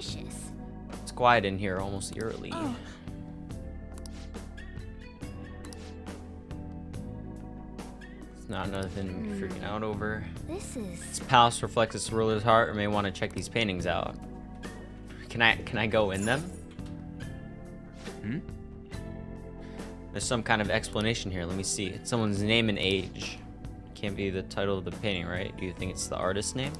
suspicious. It's quiet in here, almost eerily. Oh. It's not nothing to be freaking out over. This is... This palace reflects its ruler's heart, or may want to check these paintings out. Can I go in them? There's some kind of explanation here. Let me see. It's someone's name and age. Can't be the title of the painting, right? Do you think it's the artist's name?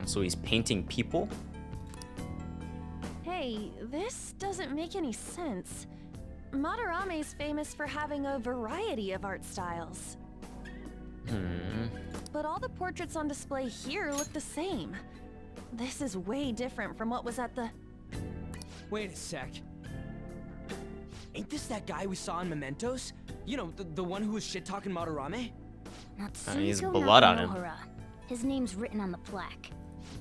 So he's painting people? Hey, this doesn't make any sense. Madarame is famous for having a variety of art styles. But all the portraits on display here look the same. This is way different from what was at the... Wait a sec. Ain't this that guy we saw in Mementos? You know, the one who was shit-talking Madarame? Natsuko He's blood on him. Nakanohara. His name's written on the plaque.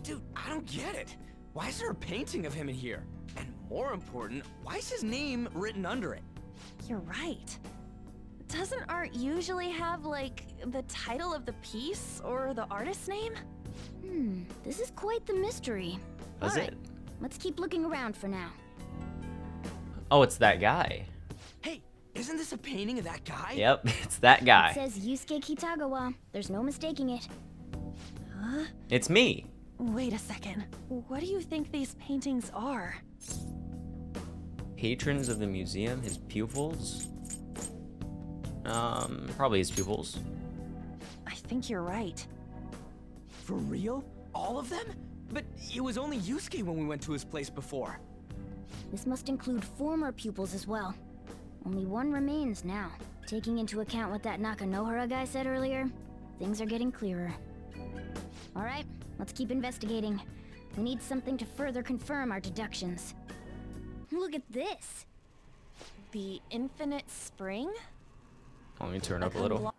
Dude, I don't get it. Why is there a painting of him in here? And more important, why is his name written under it? You're right. Doesn't art usually have, like, the title of the piece or the artist's name? This is quite the mystery. Does it? Let's keep looking around for now. Oh, it's that guy. Hey, isn't this a painting of that guy? Yep, it's that guy. It says Yusuke Kitagawa. There's no mistaking it. Huh? It's me. Wait a second. What do you think these paintings are? Patrons of the museum, his pupils? Probably his pupils. I think you're right. For real? All of them? But it was only Yusuke when we went to his place before. This must include former pupils as well. Only one remains now. Taking into account what that Nakanohara guy said earlier, things are getting clearer. Alright, let's keep investigating. We need something to further confirm our deductions. Look at this! The Infinite Spring? Let me turn up a little.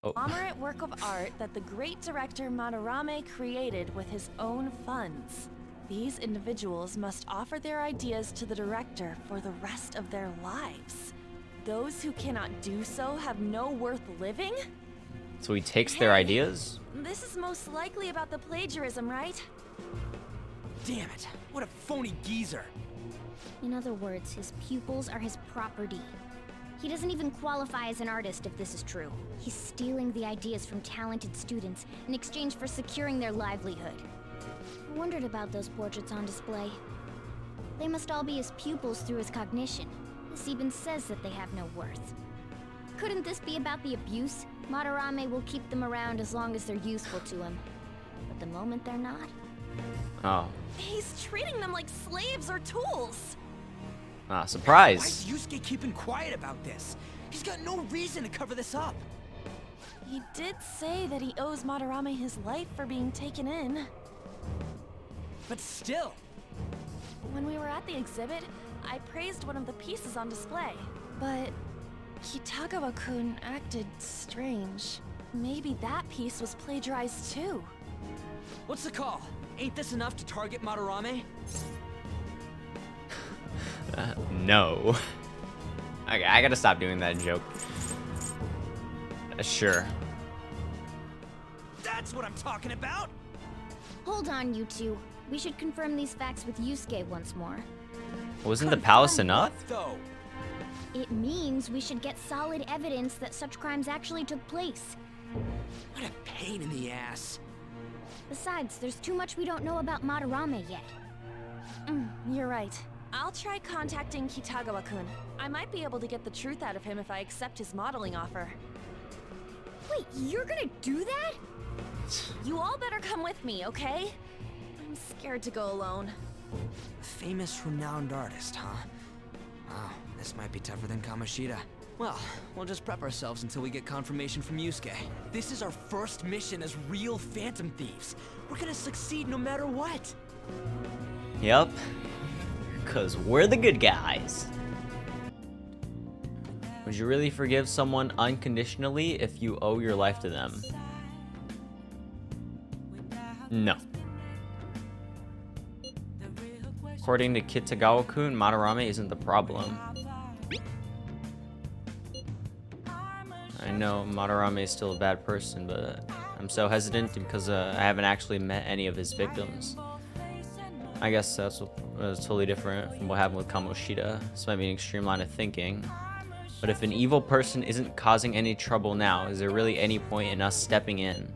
Oh, Conglomerate work of art that the great director Madarame created with his own funds. These individuals must offer their ideas to the director for the rest of their lives. Those who cannot do so have no worth living? so he takes their ideas? This is most likely about the plagiarism, right? Damn it, what a phony geezer. In other words, his pupils are his property. He doesn't even qualify as an artist if this is true. He's stealing the ideas from talented students in exchange for securing their livelihood. I wondered about those portraits on display. They must all be his pupils through his cognition. This even says that they have no worth. Couldn't this be about the abuse? Madarame will keep them around as long as they're useful to him. But the moment they're not... Oh. He's treating them like slaves or tools. Ah, Why surprise. is Yusuke keeping quiet about this? He's got no reason to cover this up. He did say that he owes Madarame his life for being taken in. But still, When we were at the exhibit, I praised one of the pieces on display. But Kitagawa-kun acted strange. Maybe that piece was plagiarized too. what's the call? Ain't this enough to target Madarame? No. Okay, I gotta stop doing that joke. Sure. That's what I'm talking about! Hold on, you two. We should confirm these facts with Yusuke once more. Wasn't the palace Confirm enough? what, though? It means we should get solid evidence that such crimes actually took place. What a pain in the ass. Besides, there's too much we don't know about Madarame yet. You're right. I'll try contacting Kitagawa-kun. I might be able to get the truth out of him if I accept his modeling offer. Wait, you're gonna do that? You all better come with me, okay? I'm scared to go alone. Famous renowned artist, huh? Wow, this might be tougher than Kamoshida. Well, we'll just prep ourselves until we get confirmation from Yusuke. This is our first mission as real Phantom Thieves. We're gonna succeed no matter what. Yep. Cause we're the good guys. Would you really forgive someone unconditionally if you owe your life to them? No. According to Kitagawa-kun, Madarame isn't the problem. I know Madarame is still a bad person, but I'm so hesitant because I haven't actually met any of his victims. I guess that's totally different from what happened with Kamoshida. This might be an extreme line of thinking. But if an evil person isn't causing any trouble now, is there really any point in us stepping in?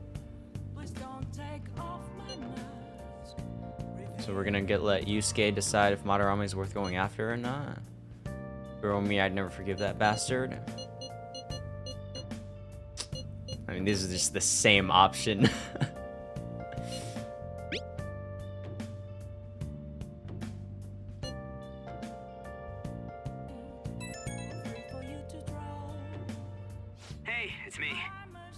So we're gonna let Yusuke decide if Madarame is worth going after or not. Girl me, I'd never forgive that bastard. I mean, this is just the same option. Hey, it's me.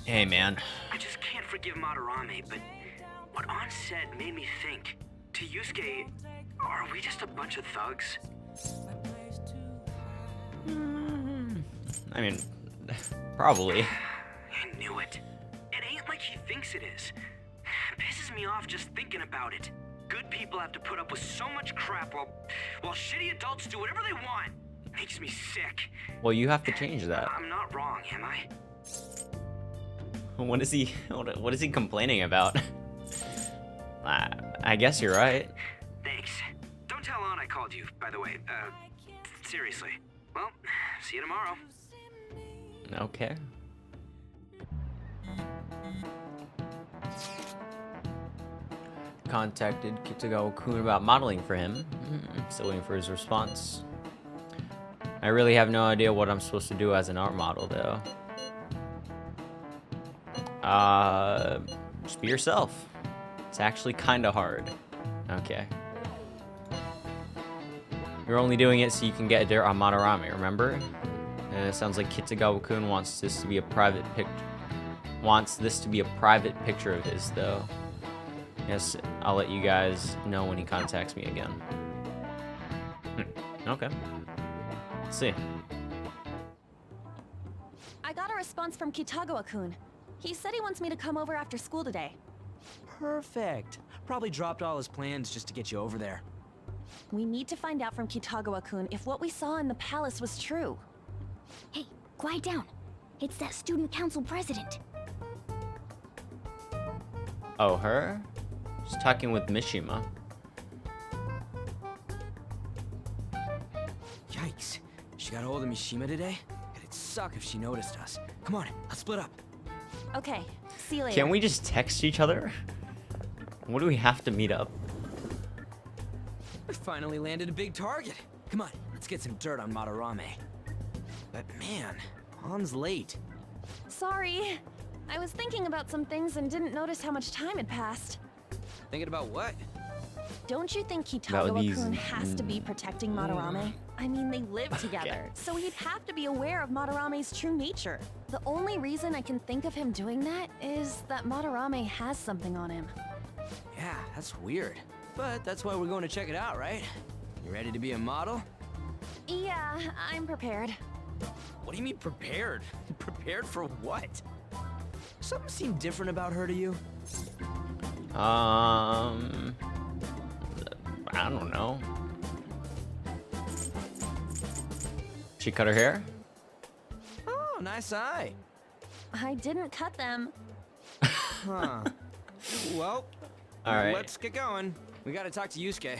Hey, man. I just can't forgive Madarame, but what An said made me think. To Yusuke, are we just a bunch of thugs? I mean, probably. I knew it. It ain't like he thinks it is. Pisses me off just thinking about it. Good people have to put up with so much crap while shitty adults do whatever they want. Makes me sick. Well, you have to change that. I'm not wrong, am I? What is he complaining about? I guess you're right. Thanks. Don't tell An I called you, by the way. Seriously. Well, see you tomorrow. Okay. Contacted Kitagawa-kun about modeling for him. Still waiting for his response. I really have no idea what I'm supposed to do as an art model, though. Just be yourself. It's actually kind of hard. Okay. You're only doing it so you can get dirt on Madarame, remember? And it sounds like Kitagawa-kun wants this to be a private picture of his, though. Yes, I'll let you guys know when he contacts me again. Okay. Let's see. I got a response from Kitagawa-kun. He said he wants me to come over after school today. Perfect. Probably dropped all his plans just to get you over there. We need to find out from Kitagawa-kun if what we saw in the palace was true. Hey, quiet down. It's that student council president. Oh, her? She's talking with Mishima. Yikes. She got hold of Mishima today? It'd suck if she noticed us. Come on, let's split up. Okay, see you later. Can't we just text each other? What do we have to meet up? We finally landed a big target. Come on, let's get some dirt on Madarame. But man, An's late. Sorry. I was thinking about some things and didn't notice how much time had passed. Thinking about what? Don't you think About these- Kitagawa-kun has to be protecting Madarame? I mean, they live together, so he'd have to be aware of Madarame's true nature. The only reason I can think of him doing that is that Madarame has something on him. Yeah, that's weird. But that's why we're going to check it out, right? You ready to be a model? Yeah, I'm prepared. What do you mean prepared? Prepared for what? Something seemed different about her to you? I don't know. She cut her hair? Oh, nice eye. I didn't cut them. Huh. Well, All right. let's get going. We gotta talk to Yusuke.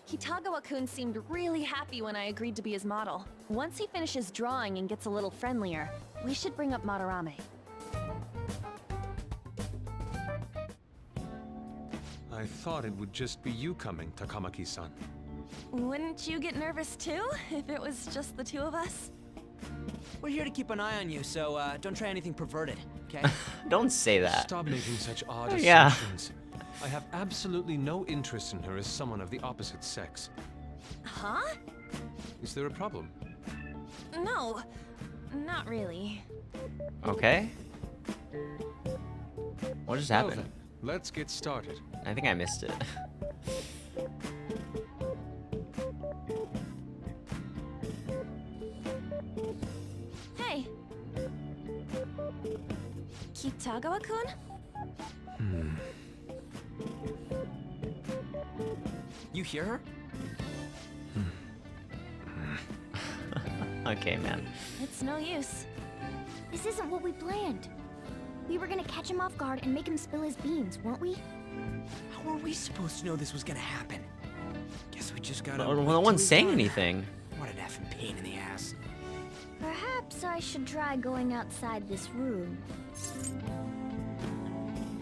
Kitagawa-kun seemed really happy when I agreed to be his model. Once he finishes drawing and gets a little friendlier, we should bring up Madarame. I thought it would just be you coming, Takamaki-san. Wouldn't you get nervous too, if it was just the two of us? We're here to keep an eye on you, so don't try anything perverted, okay? Don't say that. Stop making such odd Yeah. assumptions. I have absolutely no interest in her as someone of the opposite sex. Huh? Is there a problem? No, not really. Okay. What just Well happened? then, let's get started. I think I missed it. Hey. Kitagawa-kun? You hear her? Okay, man. It's no use. This isn't what we planned. We were gonna catch him off guard and make him spill his beans, weren't we? How were we supposed to know this was gonna happen? Guess we just gotta. No wait one's till he's saying done. anything. What an effing pain in the ass. Perhaps I should try going outside this room.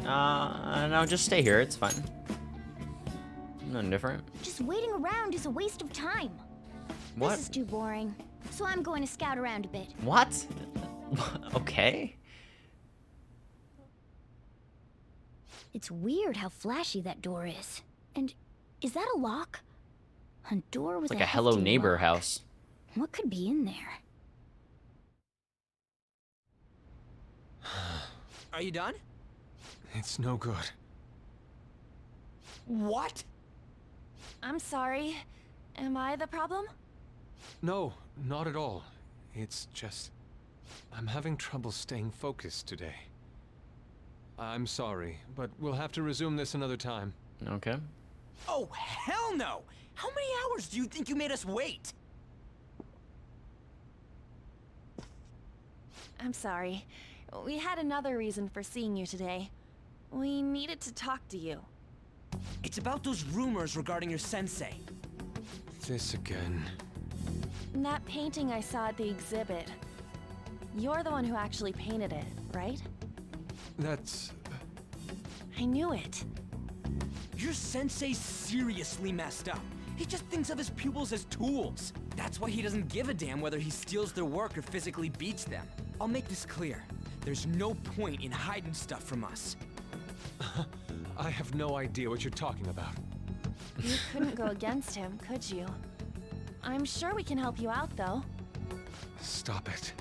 No, just stay here. It's fine. Nothing different. Just waiting around is a waste of time. What? This is too boring. So I'm going to scout around a bit. What? Okay. It's weird how flashy that door is. And is that a lock? A door with It's like a Hello hefty Neighbor lock. house. What could be in there? Are you done? It's no good. What? I'm sorry. Am I the problem? No, not at all. It's just... I'm having trouble staying focused today. I'm sorry, but we'll have to resume this another time. Okay. Oh, hell no! How many hours do you think you made us wait? I'm sorry. We had another reason for seeing you today. We needed to talk to you. It's about those rumors regarding your sensei. This again. That painting I saw at the exhibit. You're the one who actually painted it, right? That's... I knew it. Your sensei's seriously messed up. He just thinks of his pupils as tools. That's why he doesn't give a damn whether he steals their work or physically beats them. I'll make this clear. There's no point in hiding stuff from us. I have no idea what you're talking about. You couldn't go against him, could you? I'm sure we can help you out, though. Stop it.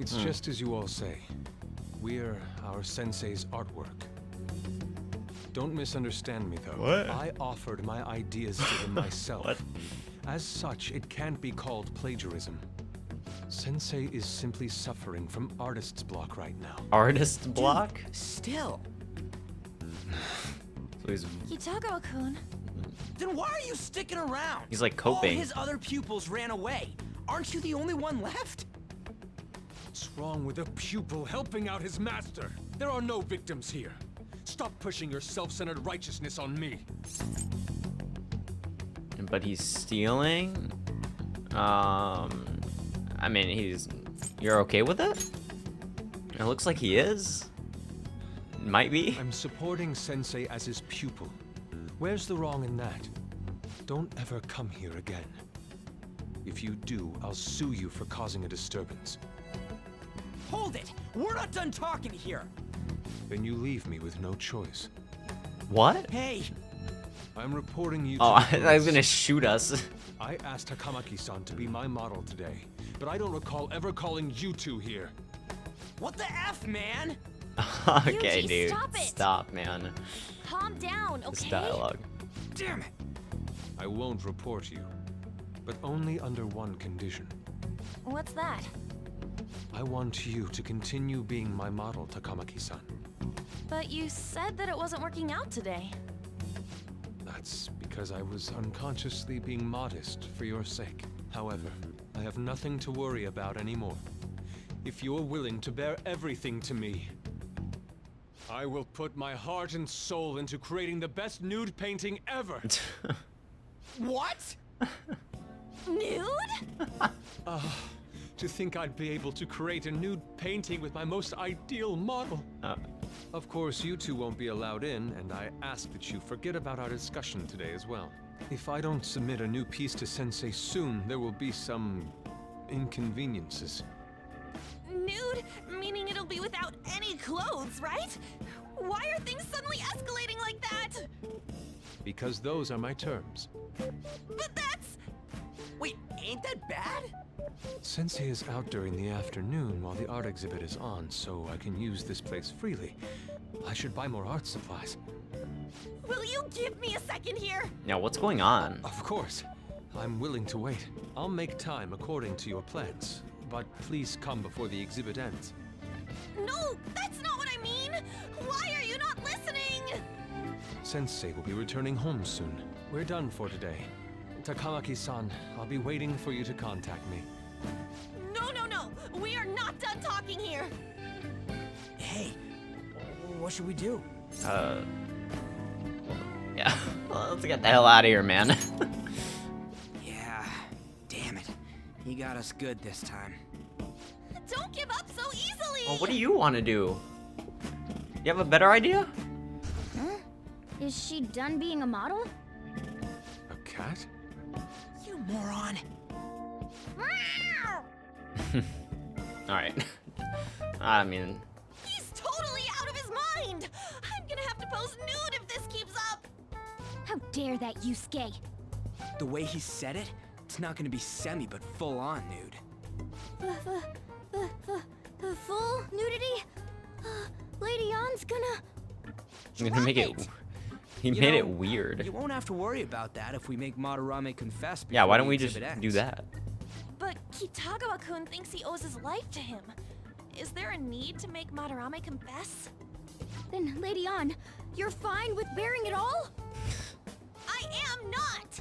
It's just as you all say. We're our sensei's artwork. Don't misunderstand me, though. What? I offered my ideas to him myself. What? As such, it can't be called plagiarism. Sensei is simply suffering from artist's block right now. Artist block? Still. So he's Hitogo-kun. Then why are you sticking around? He's, like, All coping. his other pupils ran away. Aren't you the only one left? What's wrong with a pupil helping out his master? There are no victims here. Stop pushing your self-centered righteousness on me. but he's stealing. I mean, you're okay with it? It looks like he is. Might be. I'm supporting Sensei as his pupil. Where's the wrong in that? Don't ever come here again. If you do, I'll sue you for causing a disturbance. Hold it! We're not done talking here! Then you leave me with no choice. What? Hey! I'm reporting you Oh, to the I was police. gonna shoot us. I asked Takamaki-san to be my model today, but I don't recall ever calling you two here. What the F, man? Okay, Yuji, dude. stop it. Stop, man. Calm down, This okay? dialogue. Damn it! I won't report you, but only under one condition. What's that? I want you to continue being my model, Takamaki-san. But you said that it wasn't working out today. That's because I was unconsciously being modest for your sake. However, I have nothing to worry about anymore. If you're willing to bear everything to me, I will put my heart and soul into creating the best nude painting ever. What? Nude? To think I'd be able to create a nude painting with my most ideal model. Of course, you two won't be allowed in, and I ask that you forget about our discussion today as well. If I don't submit a new piece to Sensei soon, there will be some inconveniences. Nude? Meaning it'll be without any clothes, right? Why are things suddenly escalating like that? Because those are my terms. But that's... Wait, ain't that bad? Sensei is out during the afternoon while the art exhibit is on, so I can use this place freely. I should buy more art supplies. Will you give me a second here? Now, what's going on? Of course. I'm willing to wait. I'll make time according to your plans. But please come before the exhibit ends. No, that's not what I mean! Why are you not listening? Sensei will be returning home soon. We're done for today. Takamaki-san, I'll be waiting for you to contact me. No, no, no! We are not done talking here! Hey, what should we do? Yeah. Well, let's get the hell out of here, man. Yeah, damn it. He got us good this time. Don't give up so easily! Well, what do you want to do? You have a better idea? Huh? Is she done being a model? A cat? You moron. Alright. I mean, He's totally out of his mind! I'm gonna have to pose nude if this keeps up! How dare that, Yusuke? The way he said it, it's not gonna be semi, but full on nude. Full nudity? Lady Ann's gonna... I'm gonna make it. He You made know, it weird. You won't have to worry about that if we make Madarame confess. Yeah, why before don't the we just exhibit do ends. that? But Kitagawa-kun thinks he owes his life to him. Is there a need to make Madarame confess? Then, Lady Ann, you're fine with bearing it all? I am not!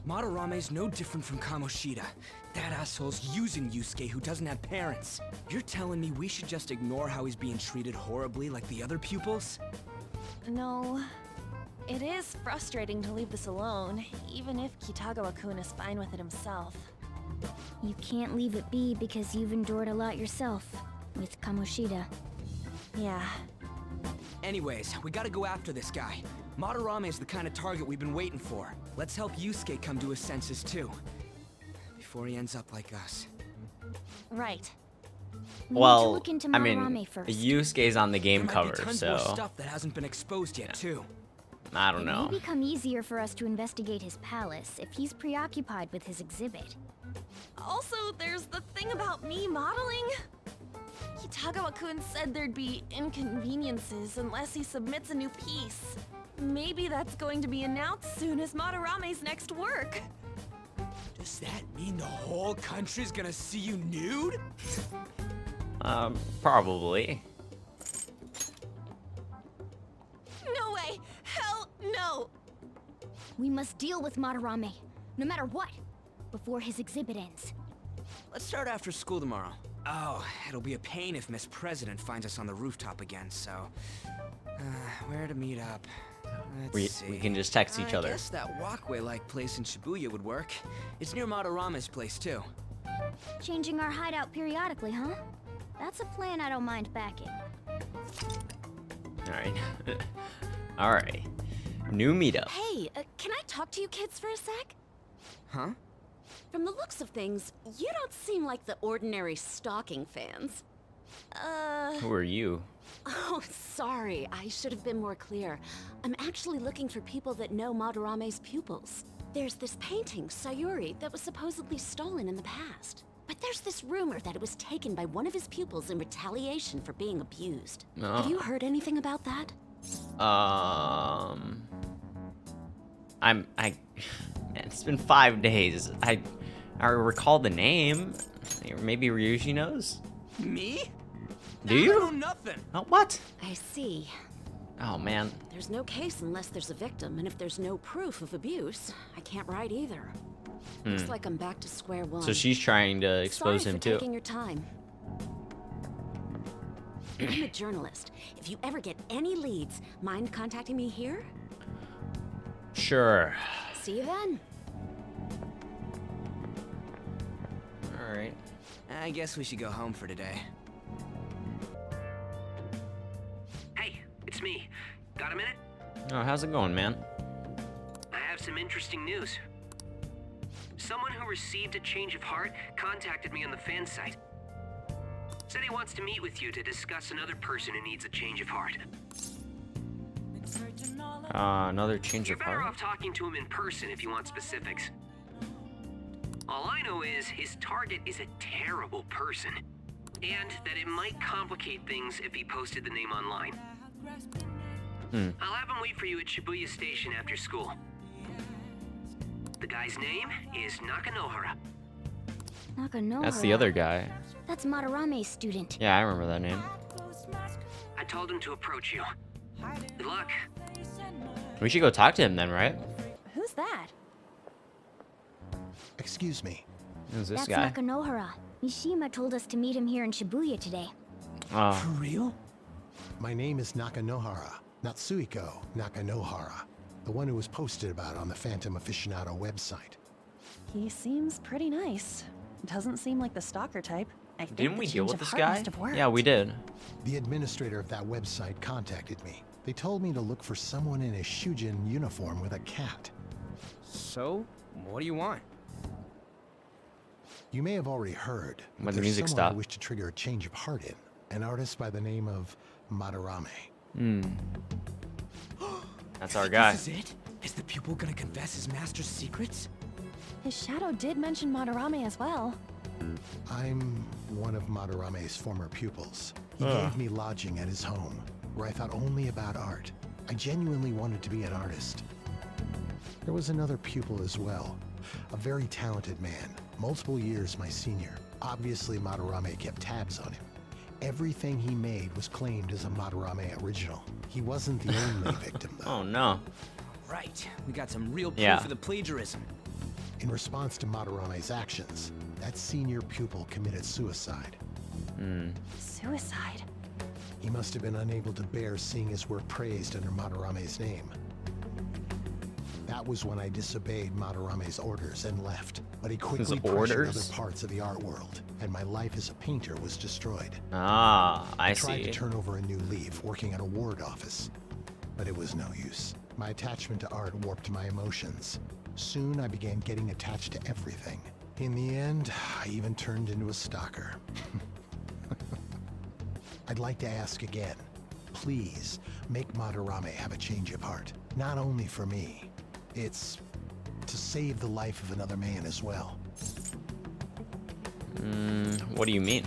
Madarame's no different from Kamoshida. That asshole's using Yusuke who doesn't have parents. You're telling me we should just ignore how he's being treated horribly like the other pupils? No. It is frustrating to leave this alone, even if Kitagawa-kun is fine with it himself. You can't leave it be because you've endured a lot yourself with Kamoshida. Yeah. Anyways, we gotta go after this guy. Madarame is the kind of target we've been waiting for. Let's help Yusuke come to his senses too. Before he ends up like us. Right. We need to Well, look into I mean, Madarame first. Yusuke's on the There game might cover, be tons so more stuff that hasn't been exposed yet too. I don't It know. may become easier for us to investigate his palace if he's preoccupied with his exhibit. Also, there's the thing about me modeling. Kitagawa-kun said there'd be inconveniences unless he submits a new piece. Maybe that's going to be announced soon as Madarame's next work. Does that mean the whole country's gonna see you nude? Probably. No way! Hell no! We must deal with Madarame, no matter what, before his exhibit ends. Let's start after school tomorrow. Oh, it'll be a pain if Miss President finds us on the rooftop again, so... where to meet up? Let's see. We can just text each other. I guess that walkway-like place in Shibuya would work. It's near Madarame's place, too. Changing our hideout periodically, huh? That's a plan I don't mind backing. Alright. Alright. New meetup. Hey, can I talk to you kids for a sec? Huh? From the looks of things, you don't seem like the ordinary stalking fans. Who are you? Oh, sorry, I should have been more clear. I'm actually looking for people that know Madarame's pupils. There's this painting, Sayuri, that was supposedly stolen in the past. But there's this rumor that it was taken by one of his pupils in retaliation for being abused. Oh. Have you heard anything about that? Man, it's been 5 days. I recall the name. Maybe Ryuji knows? Me? Do I you? know nothing. Oh, what? I see. Oh, man. There's no case unless there's a victim, and if there's no proof of abuse, I can't write either. Looks like I'm back to square one. So she's trying to expose Sorry him, for too. taking your time. I'm a journalist. If you ever get any leads, mind contacting me here? Sure. See you then. Alright. I guess we should go home for today. Hey, it's me. Got a minute? Oh, how's it going, man? I have some interesting news. Someone who received a change of heart contacted me on the fan site. Said he wants to meet with you to discuss another person who needs a change of heart. Another change You're of better heart? off talking to him in person if you want specifics. All I know is his target is a terrible person, and that it might complicate things if he posted the name online. I'll have him wait for you at Shibuya Station after school. The guy's name is Nakanohara. Nakanohara. That's the other guy. That's Madarame's student. Yeah, I remember that name. I told him to approach you. Good luck. We should go talk to him then, right? Who's that? Excuse me. Who's this That's guy? Nakanohara. Mishima told us to meet him here in Shibuya today. Oh, For real? My name is Nakanohara, Natsuhiko Nakanohara, the one who was posted about on the Phantom Aficionado website. He seems pretty nice. Doesn't seem like the stalker type. I think Didn't the we change deal with of this heart guy? must have worked. Yeah, we did. The administrator of that website contacted me. They told me to look for someone in a Shujin uniform with a cat. So, what do you want? You may have already heard, but When the there's music someone I stopped. wish to trigger a change of heart in. An artist by the name of Madarame. That's our guy. This is it? Is the pupil gonna confess his master's secrets? His shadow did mention Madarame as well. I'm one of Madarame's former pupils. He gave me lodging at his home, where I thought only about art. I genuinely wanted to be an artist. There was another pupil as well, a very talented man, multiple years my senior. Obviously, Madarame kept tabs on him. Everything he made was claimed as a Madarame original. He wasn't the only victim, though. Oh no. Right, we got some real proof Yeah. of the plagiarism. In response to Madarame's actions, that senior pupil committed suicide. Suicide. He must have been unable to bear seeing his work praised under Madarame's name. That was when I disobeyed Madarame's orders and left. But he quickly pressured orders? other parts of the art world, and my life as a painter was destroyed. Ah, I Tried to see. turn over a new leaf, working at a ward office, but it was no use. My attachment to art warped my emotions. Soon I began getting attached to everything. In the end, I even turned into a stalker. I'd like to ask again. Please, make Madarame have a change of heart. Not only for me. It's to save the life of another man as well. What do you mean?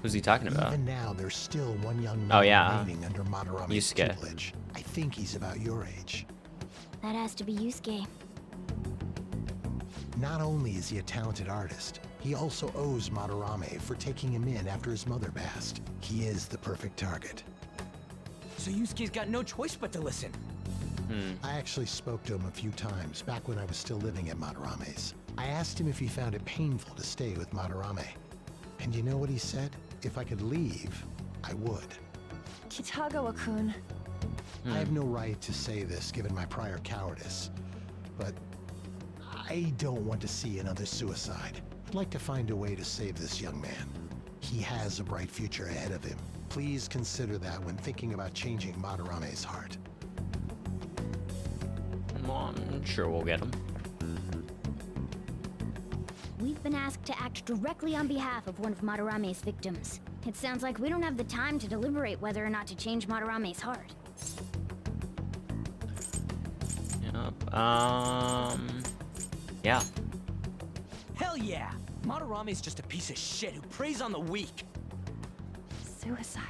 Who's he talking about? Even now, there's still one young Oh, man yeah. remaining under Madarame's Yusuke. tutelage. I think he's about your age. That has to be Yusuke. Not only is he a talented artist, he also owes Madarame for taking him in after his mother passed. He is the perfect target. So Yusuke's got no choice but to listen. I actually spoke to him a few times back when I was still living at Madarame's. I asked him if he found it painful to stay with Madarame. And you know what he said? If I could leave, I would. Kitagawa-kun. I have no right to say this given my prior cowardice, but I don't want to see another suicide. I'd like to find a way to save this young man. He has a bright future ahead of him. Please consider that when thinking about changing Madarame's heart. Well, I'm sure we'll get him. We've been asked to act directly on behalf of one of Madarame's victims. It sounds like we don't have the time to deliberate whether or not to change Madarame's heart. Yep. Yeah. Hell yeah! Madarame's just a piece of shit who preys on the weak. Suicide.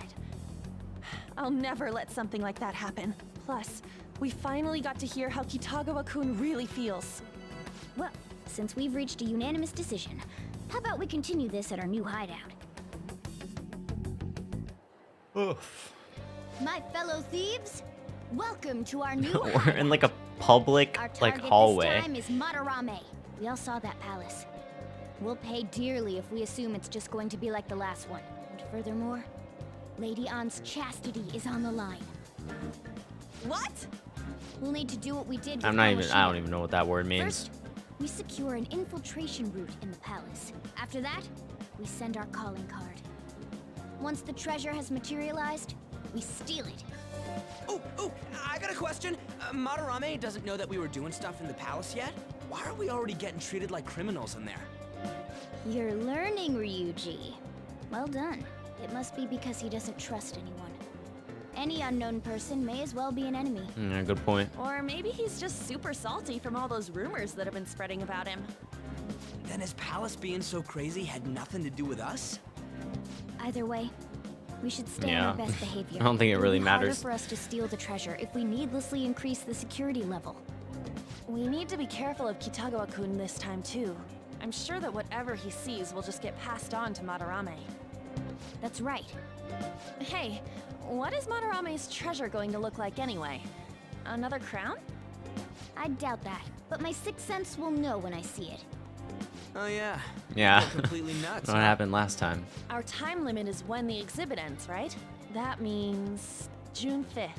I'll never let something like that happen. Plus, we finally got to hear how Kitagawa-kun really feels. Well, since we've reached a unanimous decision, how about we continue this at our new hideout? Oof. My fellow thieves, welcome to our new We're hideout. in like a public Our like target hallway. this time is Madarame. We all saw that palace. We'll pay dearly if we assume it's just going to be like the last one. And furthermore, Lady An's chastity is on the line. What? We'll need to do what we did with I don't Kamoshida. even know what that word means. First, we secure an infiltration route in the palace. After that, we send our calling card. Once the treasure has materialized, we steal it. Oh, I got a question. Madarame doesn't know that we were doing stuff in the palace yet? Why are we already getting treated like criminals in there? You're learning, Ryuji. Well done. It must be because he doesn't trust anyone. Any unknown person may as well be an enemy. Yeah, good point. Or maybe he's just super salty from all those rumors that have been spreading about him. Then his palace being so crazy had nothing to do with us? Either way, we should stay on Yeah. our best behavior. I don't think it It'll really be harder matters. for us to steal the treasure if we needlessly increase the security level. We need to be careful of Kitagawa-kun this time too. I'm sure that whatever he sees will just get passed on to Madarame. That's right. Hey, what is Madarame's treasure going to look like anyway? Another crown? I doubt that, but my sixth sense will know when I see it. Oh yeah. Yeah. You're completely nuts. What happened last time? Our time limit is when the exhibit ends, right? That means June 5th.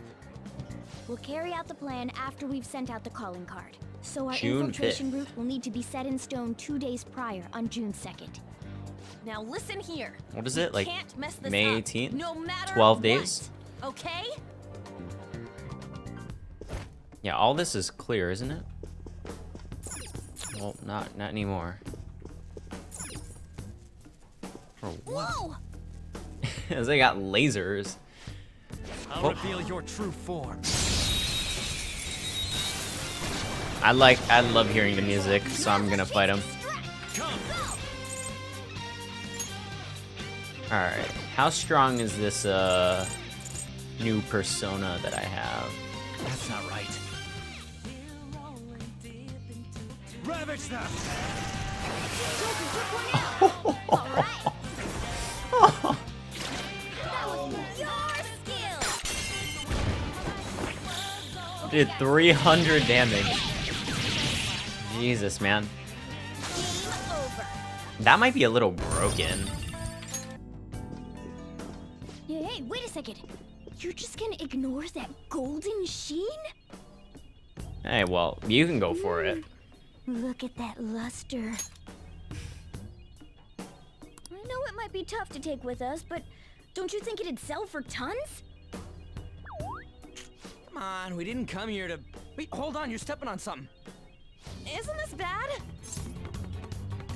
We'll carry out the plan after we've sent out the calling card. So our June infiltration 5th. route will need to be set in stone 2 days prior on June 2nd. Now listen here. What is We it, like, can't mess this May up, 18th? No matter 12 what, days? Okay? Yeah, all this is clear, isn't it? Well, not anymore. For what? Whoa! As they got lasers. I'll reveal your true form. I love hearing the music, so I'm gonna fight him. Alright, how strong is this new persona that I have? That's not right. Ravage them! Did 300 damage. Jesus, man. That might be a little broken. Hey, wait a second. You're just gonna ignore that golden sheen? Hey, well, you can go for it. Look at that luster. I know it might be tough to take with us, but don't you think it'd sell for tons? Come on, we didn't come here to... Wait, hold on, you're stepping on something. Isn't this bad?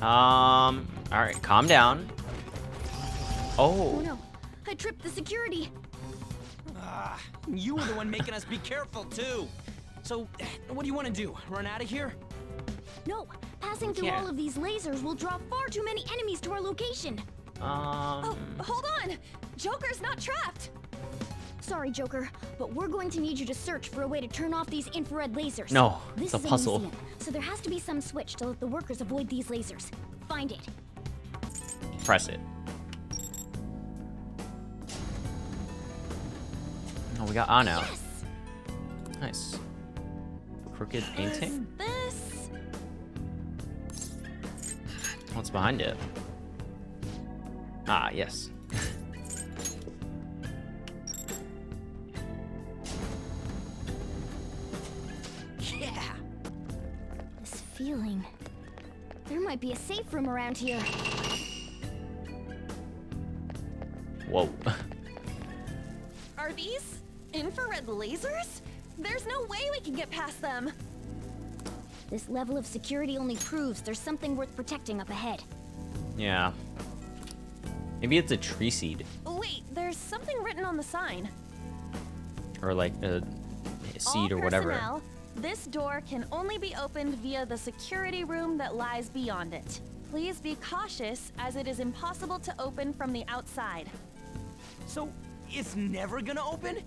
Alright, calm down. Oh Oh, no, I tripped the security. Ah, you were the one making us be careful, too. So, what do you want to do? Run out of here? No, passing through Yeah. all of these lasers will draw far too many enemies to our location. Oh, hold on! Joker's not trapped! Sorry, Joker, but we're going to need you to search for a way to turn off these infrared lasers. No, This it's a is puzzle. museum, so there has to be some switch to let the workers avoid these lasers. Find it. press it. Oh, we got on out. Yes! Nice. Crooked painting? This... What's behind it? Ah, yes. Yeah! This feeling. There might be a safe room around here. Whoa. Are these infrared lasers? There's no way we can get past them. This level of security only proves there's something worth protecting up ahead. Yeah. Maybe it's a tree seed. Wait, there's something written on the sign. Or like a seed All or whatever. personnel, this door can only be opened via the security room that lies beyond it. Please be cautious, as it is impossible to open from the outside. So, it's never gonna open?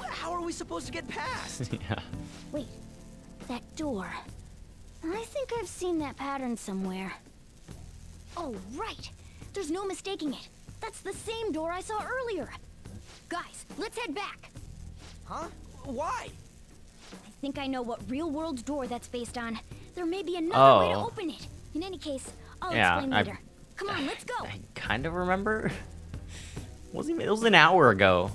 How are we supposed to get past? Yeah. Wait, that door. I think I've seen that pattern somewhere. Oh, right. There's no mistaking it. That's the same door I saw earlier. Guys, let's head back. Huh? Why? I think I know what real-world door that's based on. There may be another way to Oh. open it. In any case, I'll Yeah, explain later. Come on, let's go. I kind of remember. It was an hour ago.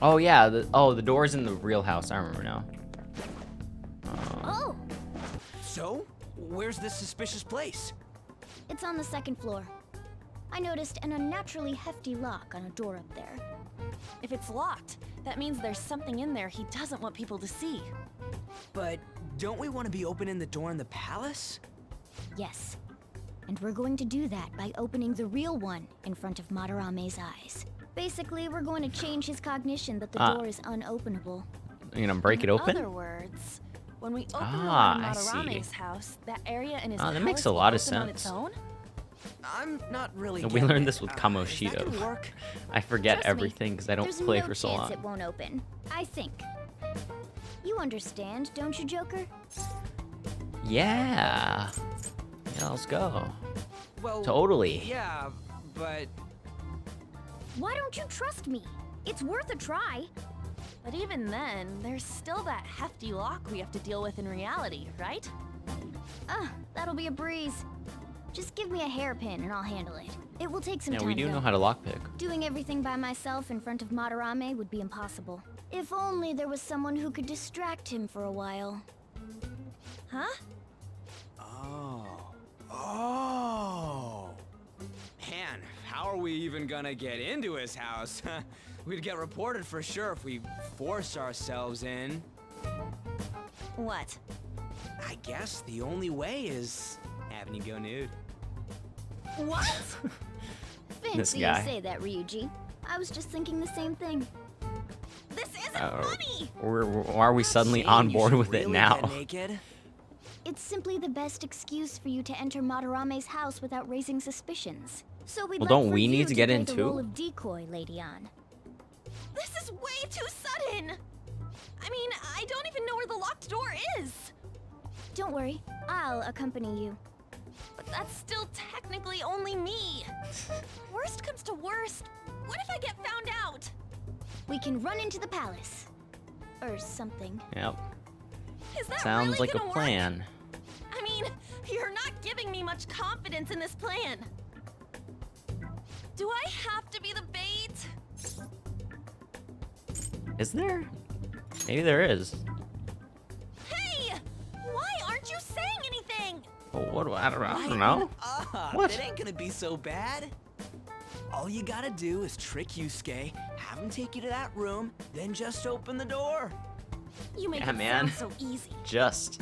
Oh yeah, the door's in the real house. I remember now. Oh, So, where's this suspicious place? it's on the second floor. I noticed an unnaturally hefty lock on a door up there. If it's locked, that means there's something in there he doesn't want people to see. But don't we want to be opening the door in the palace? Yes. And we're going to do that by opening the real one in front of Madarame's eyes. Basically, we're going to change his cognition that the door is unopenable. You gonna break it In open? other words, when we open Ah, the one in I see. Madarame's house, that area in his Ah, that palace makes a will lot of open on its sense. own? I'm not really. We getting learned it. this with Is that Kamoshida. gonna work? I forget Trust me, everything because I don't There's play no for so chance long. it won't open. I think. You understand, don't you, Joker? Yeah. Yeah, let's go. Well, Totally. Yeah, but Why don't you trust me? It's worth a try. But even then, there's still that hefty lock we have to deal with in reality, right? That'll be a breeze. Just give me a hairpin and I'll handle it. It will take some Yeah, time. we do though. know how to lockpick. Doing everything by myself in front of Madarame would be impossible. If only there was someone who could distract him for a while. Huh? Oh. Man, how are we even gonna get into his house? We'd get reported for sure if we forced ourselves in. What? I guess the only way is having you go nude. What? Fancy you guy. say that, Ryuji. I was just thinking the same thing. This isn't funny! Why are we suddenly Saying on you board should with it really now? get naked? It's simply the best excuse for you to enter Madarame's house without raising suspicions. So we'd Well, like don't for we you need to get play in the too? role of decoy, Lady Ann. This is way too sudden! I mean, I don't even know where the locked door is! Don't worry, I'll accompany you. But that's still technically only me. Worst comes to worst, what if I get found out? We can run into the palace. Or something. Yep. Is that Sounds really like a gonna work? plan. I mean, you're not giving me much confidence in this plan. Do I have to be the bait? Is there? Maybe there is. Hey! Why aren't you saying anything? Oh, what do I don't Lighten know. up. What? It ain't gonna be so bad. All you gotta do is trick Yusuke, have him take you to that room, then just open the door. You make Yeah, it man. sound so easy. Just.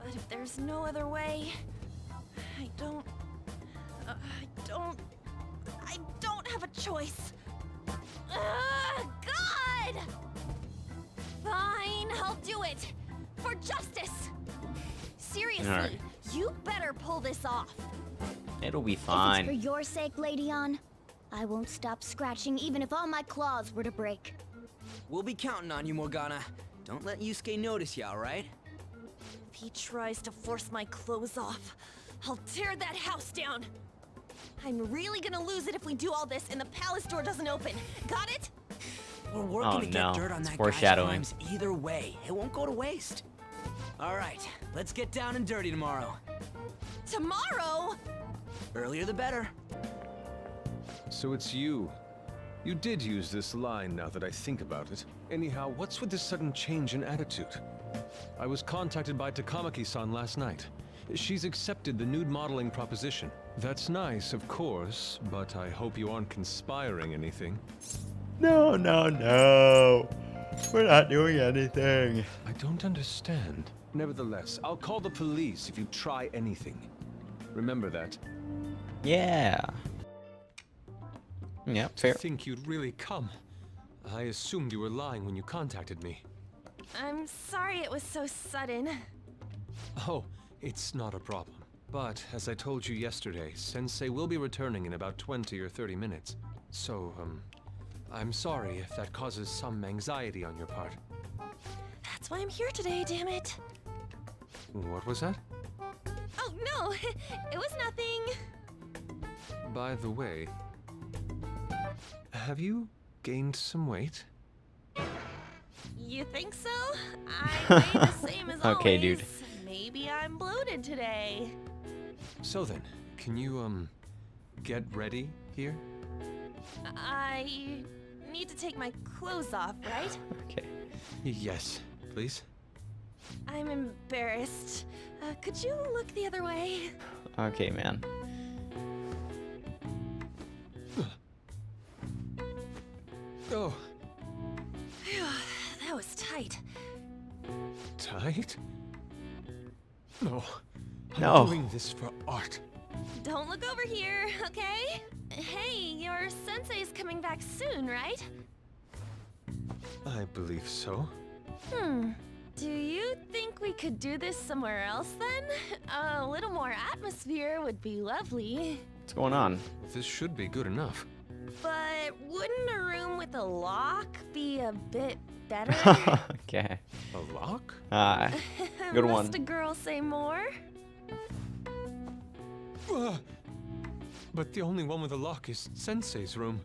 But if there's no other way, I don't have a choice. God! Fine, I'll do it. For justice. Seriously, Alright. you better pull this off. It'll be If it's for fine. your sake, Lady Ann, I won't stop scratching even if all my claws were to break. We'll be counting on you, Morgana. Don't let Yusuke notice you, alright? If he tries to force my clothes off, I'll tear that house down. I'm really gonna lose it if we do all this and the palace door doesn't open. Got it? We're working Oh, to no. get dirt on It's that guy's foreshadowing. crimes either way. It won't go to waste. Alright, let's get down and dirty tomorrow. Tomorrow? Earlier the better. So it's you. You did use this line now that I think about it. Anyhow, what's with this sudden change in attitude? I was contacted by Takamaki-san last night. She's accepted the nude modeling proposition. That's nice, of course, but I hope you aren't conspiring anything. No, no, no. We're not doing anything. I don't understand. Nevertheless, I'll call the police if you try anything. Remember that. Yeah. Yeah, fair. To think you'd really come. I assumed you were lying when you contacted me. I'm sorry it was so sudden. Oh, it's not a problem. But, as I told you yesterday, Sensei will be returning in about 20 or 30 minutes. So, I'm sorry if that causes some anxiety on your part. That's why I'm here today, damn it. What was that? Oh, no, it was nothing. By the way, have you gained some weight? You think so? I weigh the same as Okay, always. dude. Maybe I'm bloated today. So then, can you, get ready here? I need to take my clothes off, right? Okay. Yes, please. I'm embarrassed. Could you look the other way? Okay, man. Oh, Phew, that was tight. tight? No. I'm No. doing this for art. Don't look over here, okay? Hey, your sensei's coming back soon, right? I believe so. Do you think we could do this somewhere else then? A little more atmosphere would be lovely. What's going on? This should be good enough. But wouldn't a room with a lock be a bit better? Okay. A lock? Good one. Must a girl say more? But the only one with a lock is Sensei's room.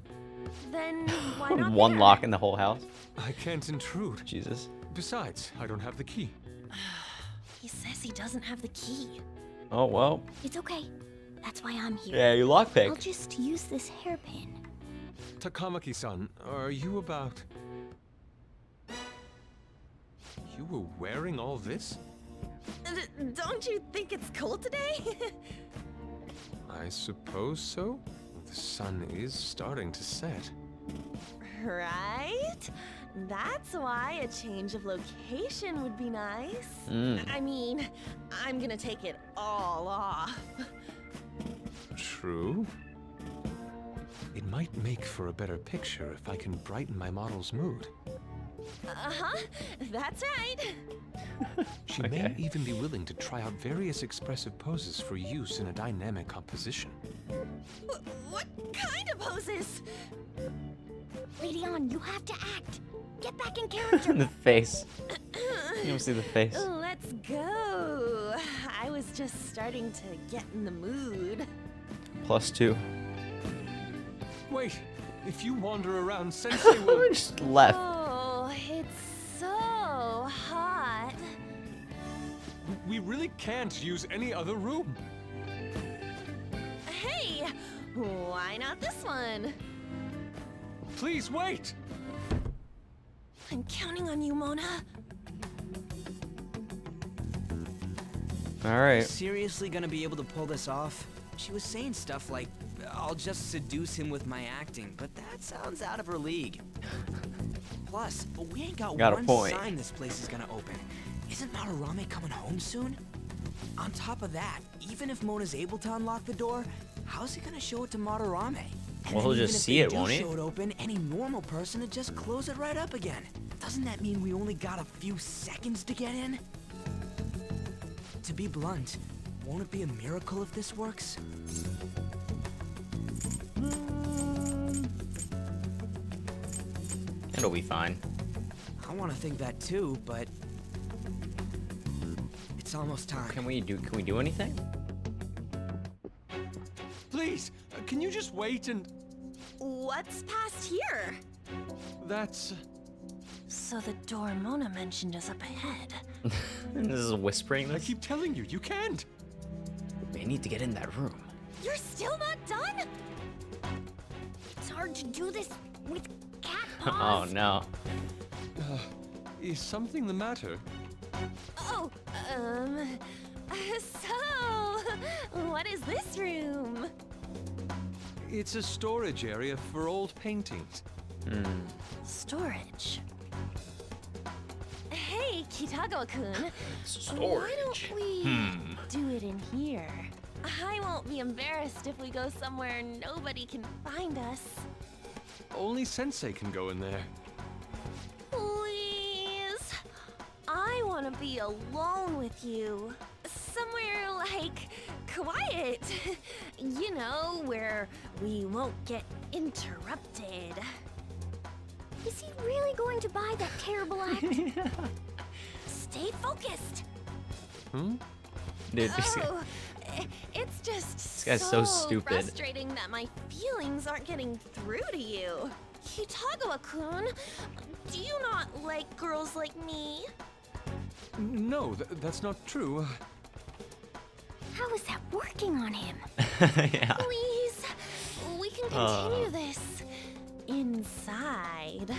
Then why not One there? lock in the whole house. I can't intrude. Jesus. Besides, I don't have the key. He says he doesn't have the key. Oh well. It's okay. That's why I'm here. Yeah, you I'll lockpick. just use this hairpin. Takamaki-san, are you about... You were wearing all this? Don't you think it's cold today? I suppose so. The sun is starting to set. Right? That's why a change of location would be nice. I mean, I'm gonna take it all off. True. It might make for a better picture if I can brighten my model's mood. Uh-huh, that's right. She may even be willing to try out various expressive poses for use in a dynamic composition. What kind of poses? Lady On, you have to act. Get back in character. The face. You don't see the face. Let's go. I was just starting to get in the mood. +2. Wait, if you wander around, Sensei will... Just left. Oh, it's so hot. We really can't use any other room. Hey, why not this one? Please wait. I'm counting on you, Mona. Alright. Seriously gonna be able to pull this off? She was saying stuff like, I'll just seduce him with my acting, but that sounds out of her league. Plus, we ain't got a one point. sign this place is gonna open. Isn't Madarame coming home soon? On top of that, even if Mona's able to unlock the door, how's he gonna show it to Madarame? And Well, then he'll even just if see they it, do won't he? show it open, any normal person would just close it right up again. Doesn't that mean we only got a few seconds to get in? To be blunt, won't it be a miracle if this works? It'll be fine. I want to think that too, but it's almost time. Can we do anything? Please, can you just wait and... What's past here? That's... So the door Mona mentioned is up ahead. This is whispering I this. keep telling you, you can't. We need to get in that room. You're still not done? It's hard to do this with cat Oh paws. no. Is something the matter? Oh, so, what is this room? It's a storage area for old paintings. Storage. Hey, Kitagawa-kun. Storage. Why don't we do it in here? I won't be embarrassed if we go somewhere nobody can find us. Only Sensei can go in there. Please. I want to be alone with you. Somewhere like quiet. You know, where we won't get interrupted. Is he really going to buy that terrible act? Stay focused. Dude, this Oh, it's just This guy's so stupid. frustrating that my feelings aren't getting through to you. Kitagawa-kun, do you not like girls like me? No, that's not true. How is that working on him? yeah. Please, we can continue this inside.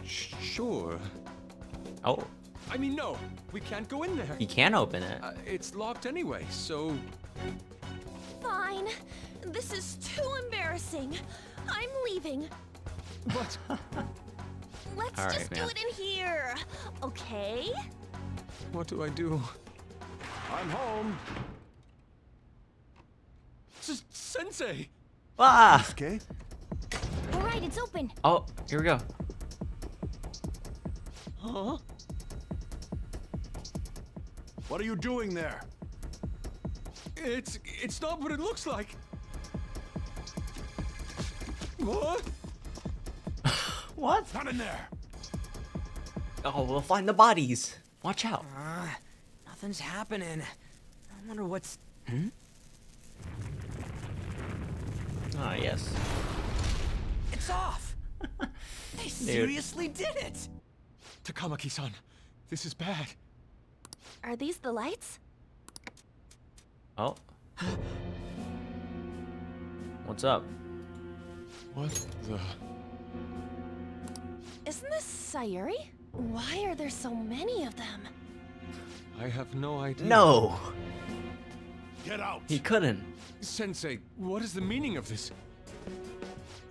Sure. Oh, I mean, no, we can't go in there. you can open it. It's locked anyway, so... Fine. This is too embarrassing. I'm leaving. But... Let's All right, just do man. it in here, okay? What do I do? I'm home. Sensei! Ah! Okay? All right, it's open. Oh, here we go. Huh? What are you doing there? It's not what it looks like. What? What? Not in there. Oh, we'll find the bodies. Watch out. Nothing's happening. I wonder what's... Ah, yes. It's off! They seriously did it! Takamaki-san, this is bad. Are these the lights? Oh. What's up? What the? Isn't this Sayuri? Why are there so many of them? I have no idea. No! Get out! He couldn't. Sensei, what is the meaning of this?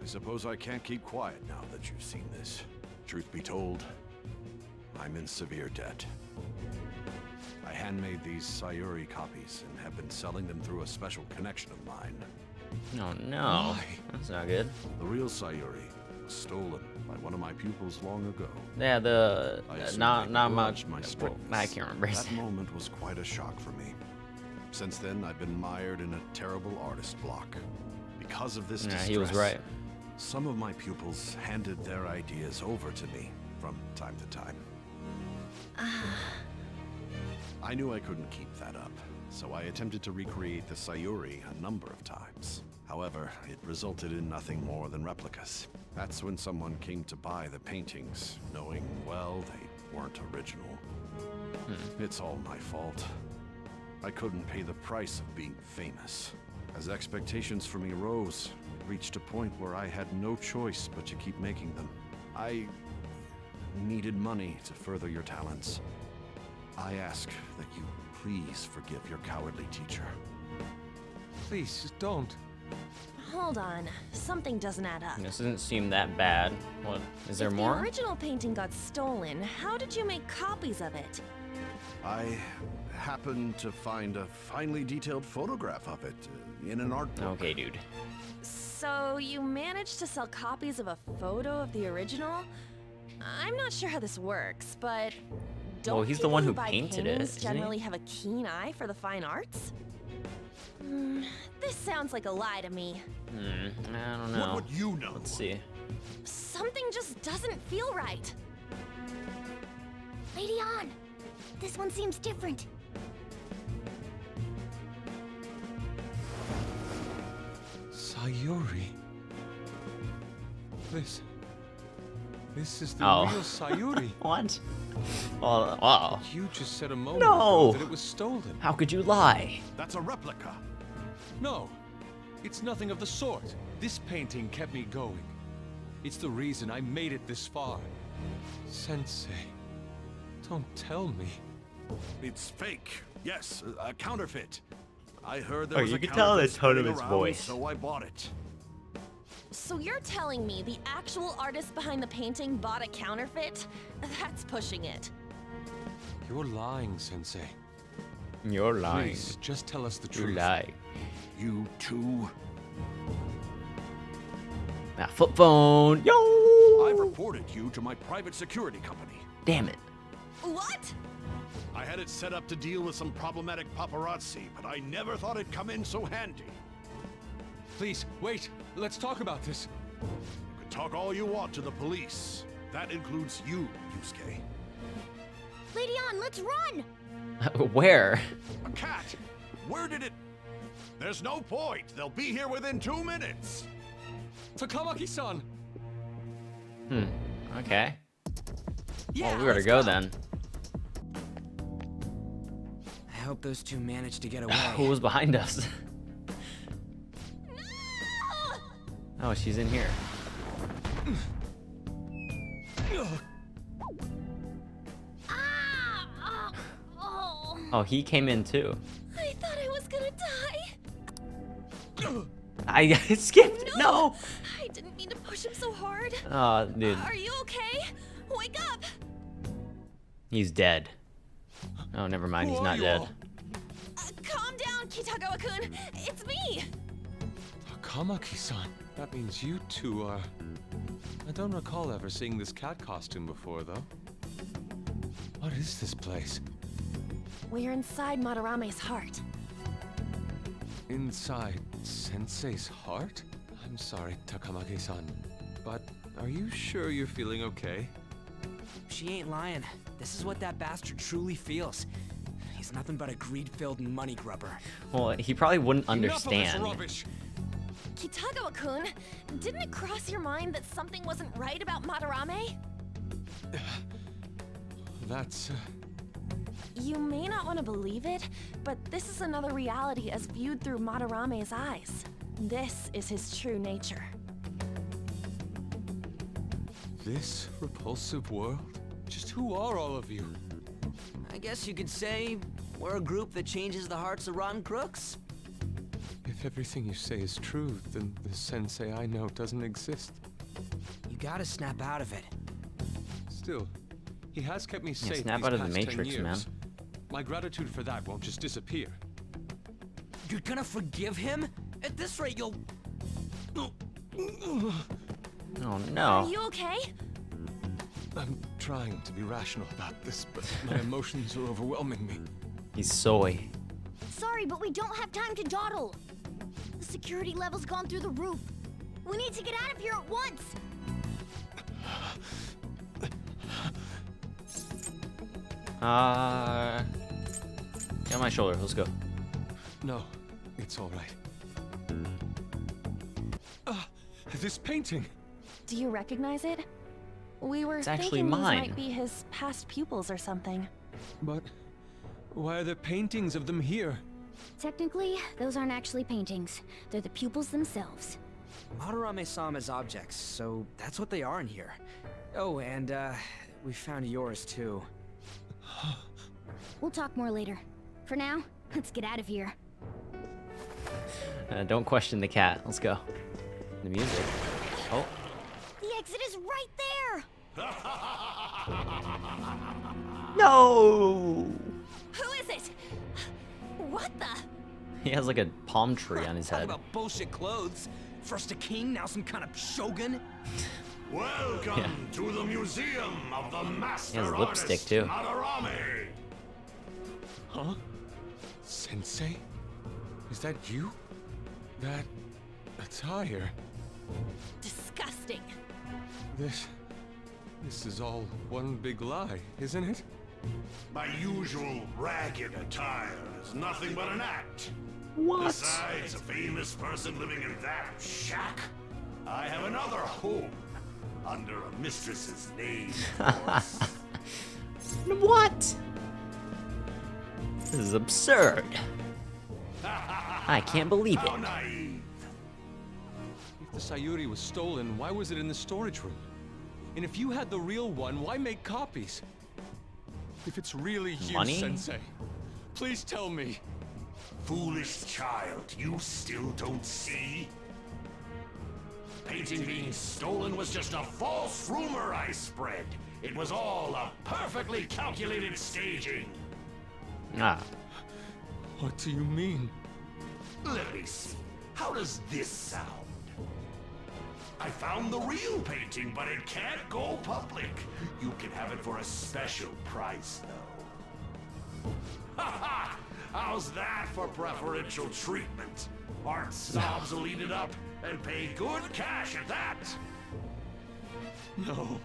I suppose I can't keep quiet now that you've seen this. Truth be told, I'm in severe debt. I handmade these Sayuri copies and have been selling them through a special connection of mine. Oh no. Why? That's not good. The real Sayuri was stolen by one of my pupils long ago. Yeah, the I assume not they much. begrudged my Well, strictness. I can't remember. That moment was quite a shock for me. Since then, I've been mired in a terrible artist block. Because of this Yeah, distress, he was right. some of my pupils handed their ideas over to me from time to time. I knew I couldn't keep that up, so I attempted to recreate the Sayuri a number of times. However, it resulted in nothing more than replicas. That's when someone came to buy the paintings, knowing, well, they weren't original. It's all my fault. I couldn't pay the price of being famous. As expectations for me rose, it reached a point where I had no choice but to keep making them. I needed money to further your talents. I ask that you please forgive your cowardly teacher. Please, don't. Hold on, something doesn't add up. This doesn't seem that bad. What? Is there If more? the original painting got stolen, how did you make copies of it? I happened to find a finely detailed photograph of it in an art book. Okay, dude. So you managed to sell copies of a photo of the original? I'm not sure how this works, but don't Well, he's the people one who buy painted it, paintings isn't he? generally have a keen eye for the fine arts? This sounds like a lie to me. I don't know. What would you know? Let's see. Something just doesn't feel right. Lady On, this one seems different. Sayuri. This is the Oh. real Sayuri. What? Oh, wow. You just said a moment No. ago that it was stolen. How could you lie? That's a replica. No, it's nothing of the sort. This painting kept me going. It's the reason I made it this far. Sensei, don't tell me. It's fake. Yes, a counterfeit. I heard there Oh, was you a can tell the counterfeit tone of spinning his around, voice. so I bought it. So you're telling me the actual artist behind the painting bought a counterfeit? That's pushing it. You're lying, Sensei. You're lying. Please, just tell us the You truth. lie. You too. Ah, flip phone. Yo! I've reported you to my private security company. Damn it. What? I had it set up to deal with some problematic paparazzi, but I never thought it'd come in so handy. Please, wait. Let's talk about this. You can talk all you want to the police. That includes you, Yusuke. Lady On, let's run! Where? A cat! Where did it... There's no point. They'll be here within 2 minutes. Takamaki-san! Okay. Yeah, Well, we gotta let's go then. I hope those two managed to get away. Who was behind us? Oh, she's in here. Oh, he came in too. I thought I was gonna die. I skipped. No. I didn't mean to push him so hard. Oh, dude. Are you okay? Wake up! He's dead. Oh, never mind. He's Who are not you dead. all? Calm down, Kitagawa-kun. It's me. Takamaki-san. That means you two are... I don't recall ever seeing this cat costume before, though. What is this place? We're inside Madarame's heart. Inside Sensei's heart? I'm sorry, Takamaki-san, but are you sure you're feeling okay? She ain't lying. This is what that bastard truly feels. He's nothing but a greed-filled money grubber. Well, he probably wouldn't Enough of this understand. rubbish! Kitagawa-kun, didn't it cross your mind that something wasn't right about Madarame? That's... You may not want to believe it, but this is another reality as viewed through Madarame's eyes. This is his true nature. This repulsive world? Just who are all of you? I guess you could say we're a group that changes the hearts of rotten crooks. If everything you say is true, then the sensei I know doesn't exist. You gotta snap out of it. Still, he has kept me safe snap these out of the past 10 Matrix, years. man. My gratitude for that won't just disappear. You're gonna forgive him? At this rate, you'll... Oh Are no. you okay? I'm trying to be rational about this, but my emotions are overwhelming me. He's soy. Sorry, but we don't have time to dawdle. The security level's gone through the roof. We need to get out of here at once. Get on my shoulder. Let's go. No, it's all right. This painting. Do you recognize it? We were actually thinking mine. these might be his past pupils or something. But why are there paintings of them here? Technically, those aren't actually paintings. They're the pupils themselves. Madarame saw them as objects, so that's what they are in here. Oh, and, we found yours, too. We'll talk more later. For now, let's get out of here. Don't question the cat. Let's go. The music. Oh. The exit is right there! No! Who is it? What the? He has like a palm tree on his Talk head. about bullshit clothes. First a king, now some kind of shogun. Welcome to the Museum of the Master He has lipstick, Artist, too. Madarame. Huh? Sensei? Is that you? That attire? Disgusting. This is all one big lie, isn't it? My usual ragged attire is nothing but an act. What? Besides a famous person living in that shack, I have another home under a mistress's name, of course. What? This is absurd. I can't believe How it. naive. If the Sayuri was stolen, why was it in the storage room? And if you had the real one, why make copies? If it's really you, Money? Sensei, please tell me. Foolish child, you still don't see? Painting being stolen was just a false rumor I spread. It was all a perfectly calculated staging. Ah. What do you mean? Let me see. How does this sound? I found the real painting, but it can't go public. You can have it for a special price, though. Ha ha! How's that for preferential treatment? Art snobs will eat it up and pay good cash at that. No.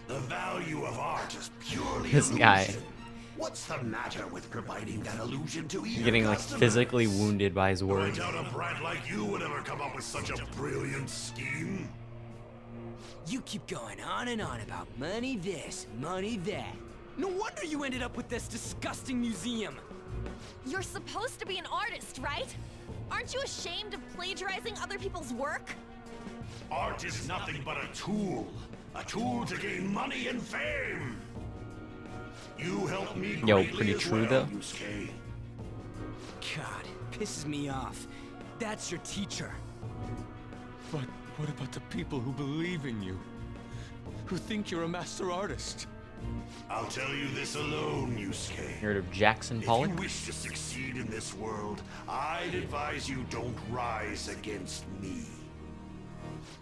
The value of art is purely This illusion. guy. What's the matter with providing that illusion to each Getting like physically wounded by his I words. doubt a brat like you would ever come up with such a brilliant scheme. You keep going on and on about money this, money that. No wonder you ended up with this disgusting museum. You're supposed to be an artist, right? Aren't you ashamed of plagiarizing other people's work? Art is nothing but a tool to gain money and fame. You helped me Yo, greatly pretty as true, well, though. Yusuke. God, pisses me off. That's your teacher. But what about the people who believe in you? Who think you're a master artist? I'll tell you this alone, Yusuke. You heard of Jackson If Pollock? you wish to succeed in this world, I'd advise you don't rise against me.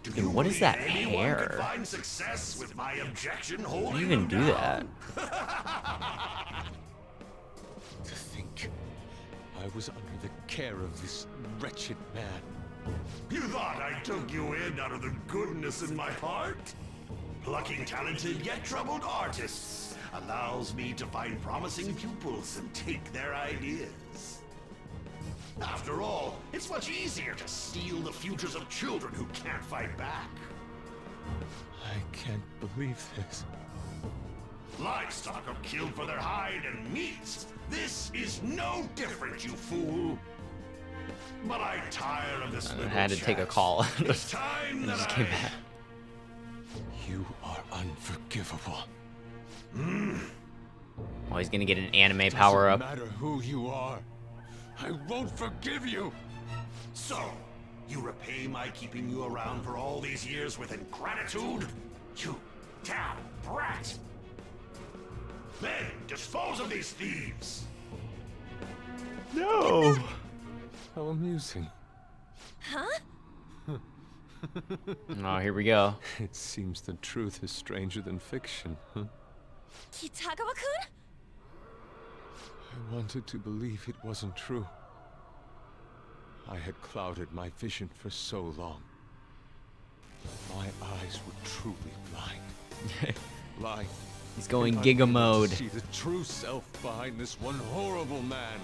Do Dude, you what is believe that anyone hair? could find success with my objection How do holding you even them do down? that? To think I was under the care of this wretched man. You thought I took you in out of the goodness in my heart? Plucking talented yet troubled artists allows me to find promising pupils and take their ideas. After all, it's much easier to steal the futures of children who can't fight back. I can't believe this. Livestock are killed for their hide and meat. This is no different, you fool. But I tire of this I little had to take a chat. call. It's time And that just came back. You are unforgivable. Oh, he's gonna get an anime power up. Doesn't matter who you are. I won't forgive you. So, you repay my keeping you around for all these years with ingratitude? You damn brat! Men, dispose of these thieves! No. How amusing. Huh? Oh, here we go. It seems the truth is stranger than fiction, huh? Kitagawa-kun? I wanted to believe it wasn't true. I had clouded my vision for so long. My eyes were truly blind. Blind. He's going and Giga unable to mode. See the true self behind this one horrible man.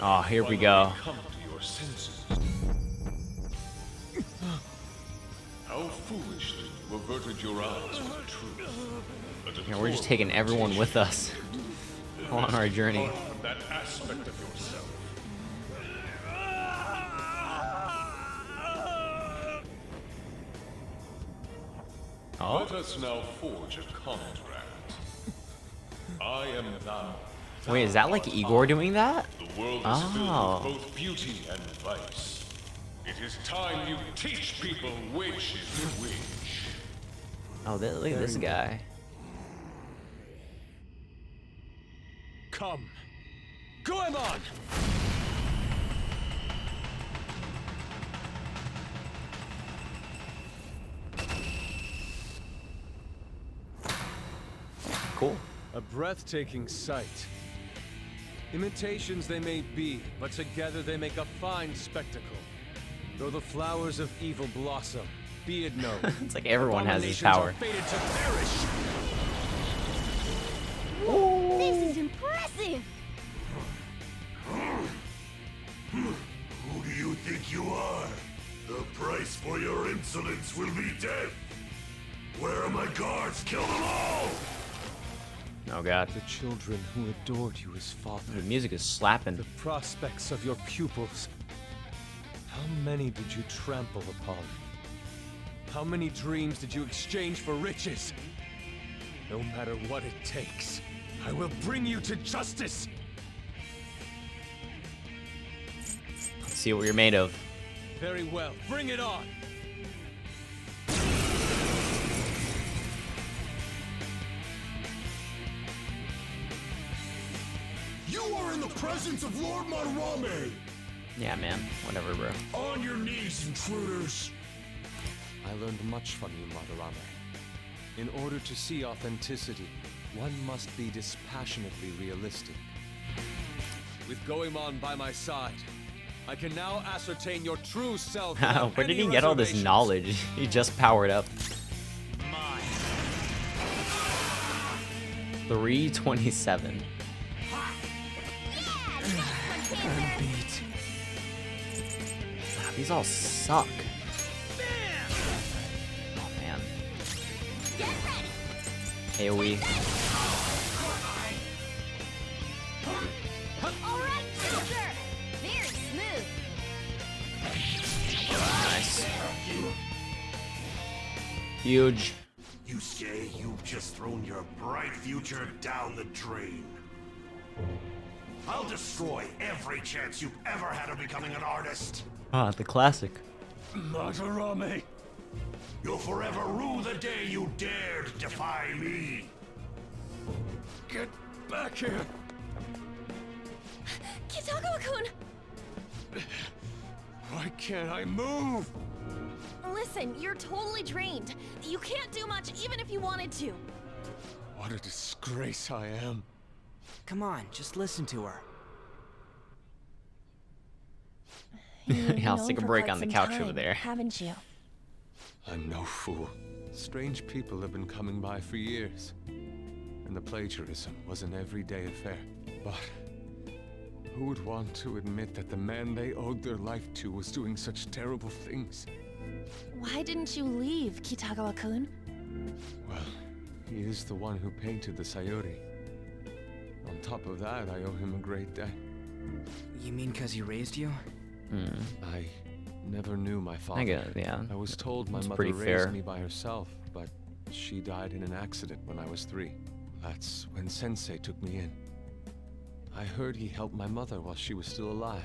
Oh, here we go. Come to your senses. How foolishly you averted your eyes from the truth. Yeah, we're just taking everyone with us on our journey. That aspect of yourself. Oh, Let us now forge a contract. I am thou. wait, is that like Igor doing that? The world is Oh. filled with both beauty and vice. It is time you teach people which is which. Oh, look at this guy. Come. Goemon! Cool. A breathtaking sight. Imitations they may be, but together they make a fine spectacle. Though the flowers of evil blossom, be it known. It's like everyone has his abominations power. are fated to perish. This is impressive! Who do you think you are? The price for your insolence will be death. Where are my guards? Kill them all! Oh god. The children who adored you as father. The music is slapping. The prospects of your pupils. How many did you trample upon? How many dreams did you exchange for riches? No matter what it takes, I will bring you to justice! Let's see what you're made of. Very well, bring it on! You are in the presence of Lord Madarame! Yeah, man. Whatever, bro. On your knees, intruders! I learned much from you, Madarame. In order to see authenticity, one must be dispassionately realistic. With Goemon by my side, I can now ascertain your true self. Where did he get all this knowledge? He just powered up. 327. These all suck. Oh man. AoE. Alright, sister! Very smooth! Nice. Huge. You say you've just thrown your bright future down the drain. I'll destroy every chance you've ever had of becoming an artist. Ah, the classic. Madarame! You'll forever rue the day you dared defy me. Get back here! Kitagawa-kun! Why can't I move? Listen, you're totally drained. You can't do much even if you wanted to. What a disgrace I am. Come on, just listen to her. Yeah, I'll take a break on the couch over there. Haven't you? I'm no fool. Strange people have been coming by for years. And the plagiarism was an everyday affair. But who would want to admit that the man they owed their life to was doing such terrible things? Why didn't you leave, Kitagawa-kun? Well, he is the one who painted the Sayuri. On top of that, I owe him a great debt. You mean because he raised you? I never knew my father. I get it, yeah. I was told my It's mother pretty raised fair. me by herself, but she died in an accident when I was 3. That's when Sensei took me in. I heard he helped my mother while she was still alive.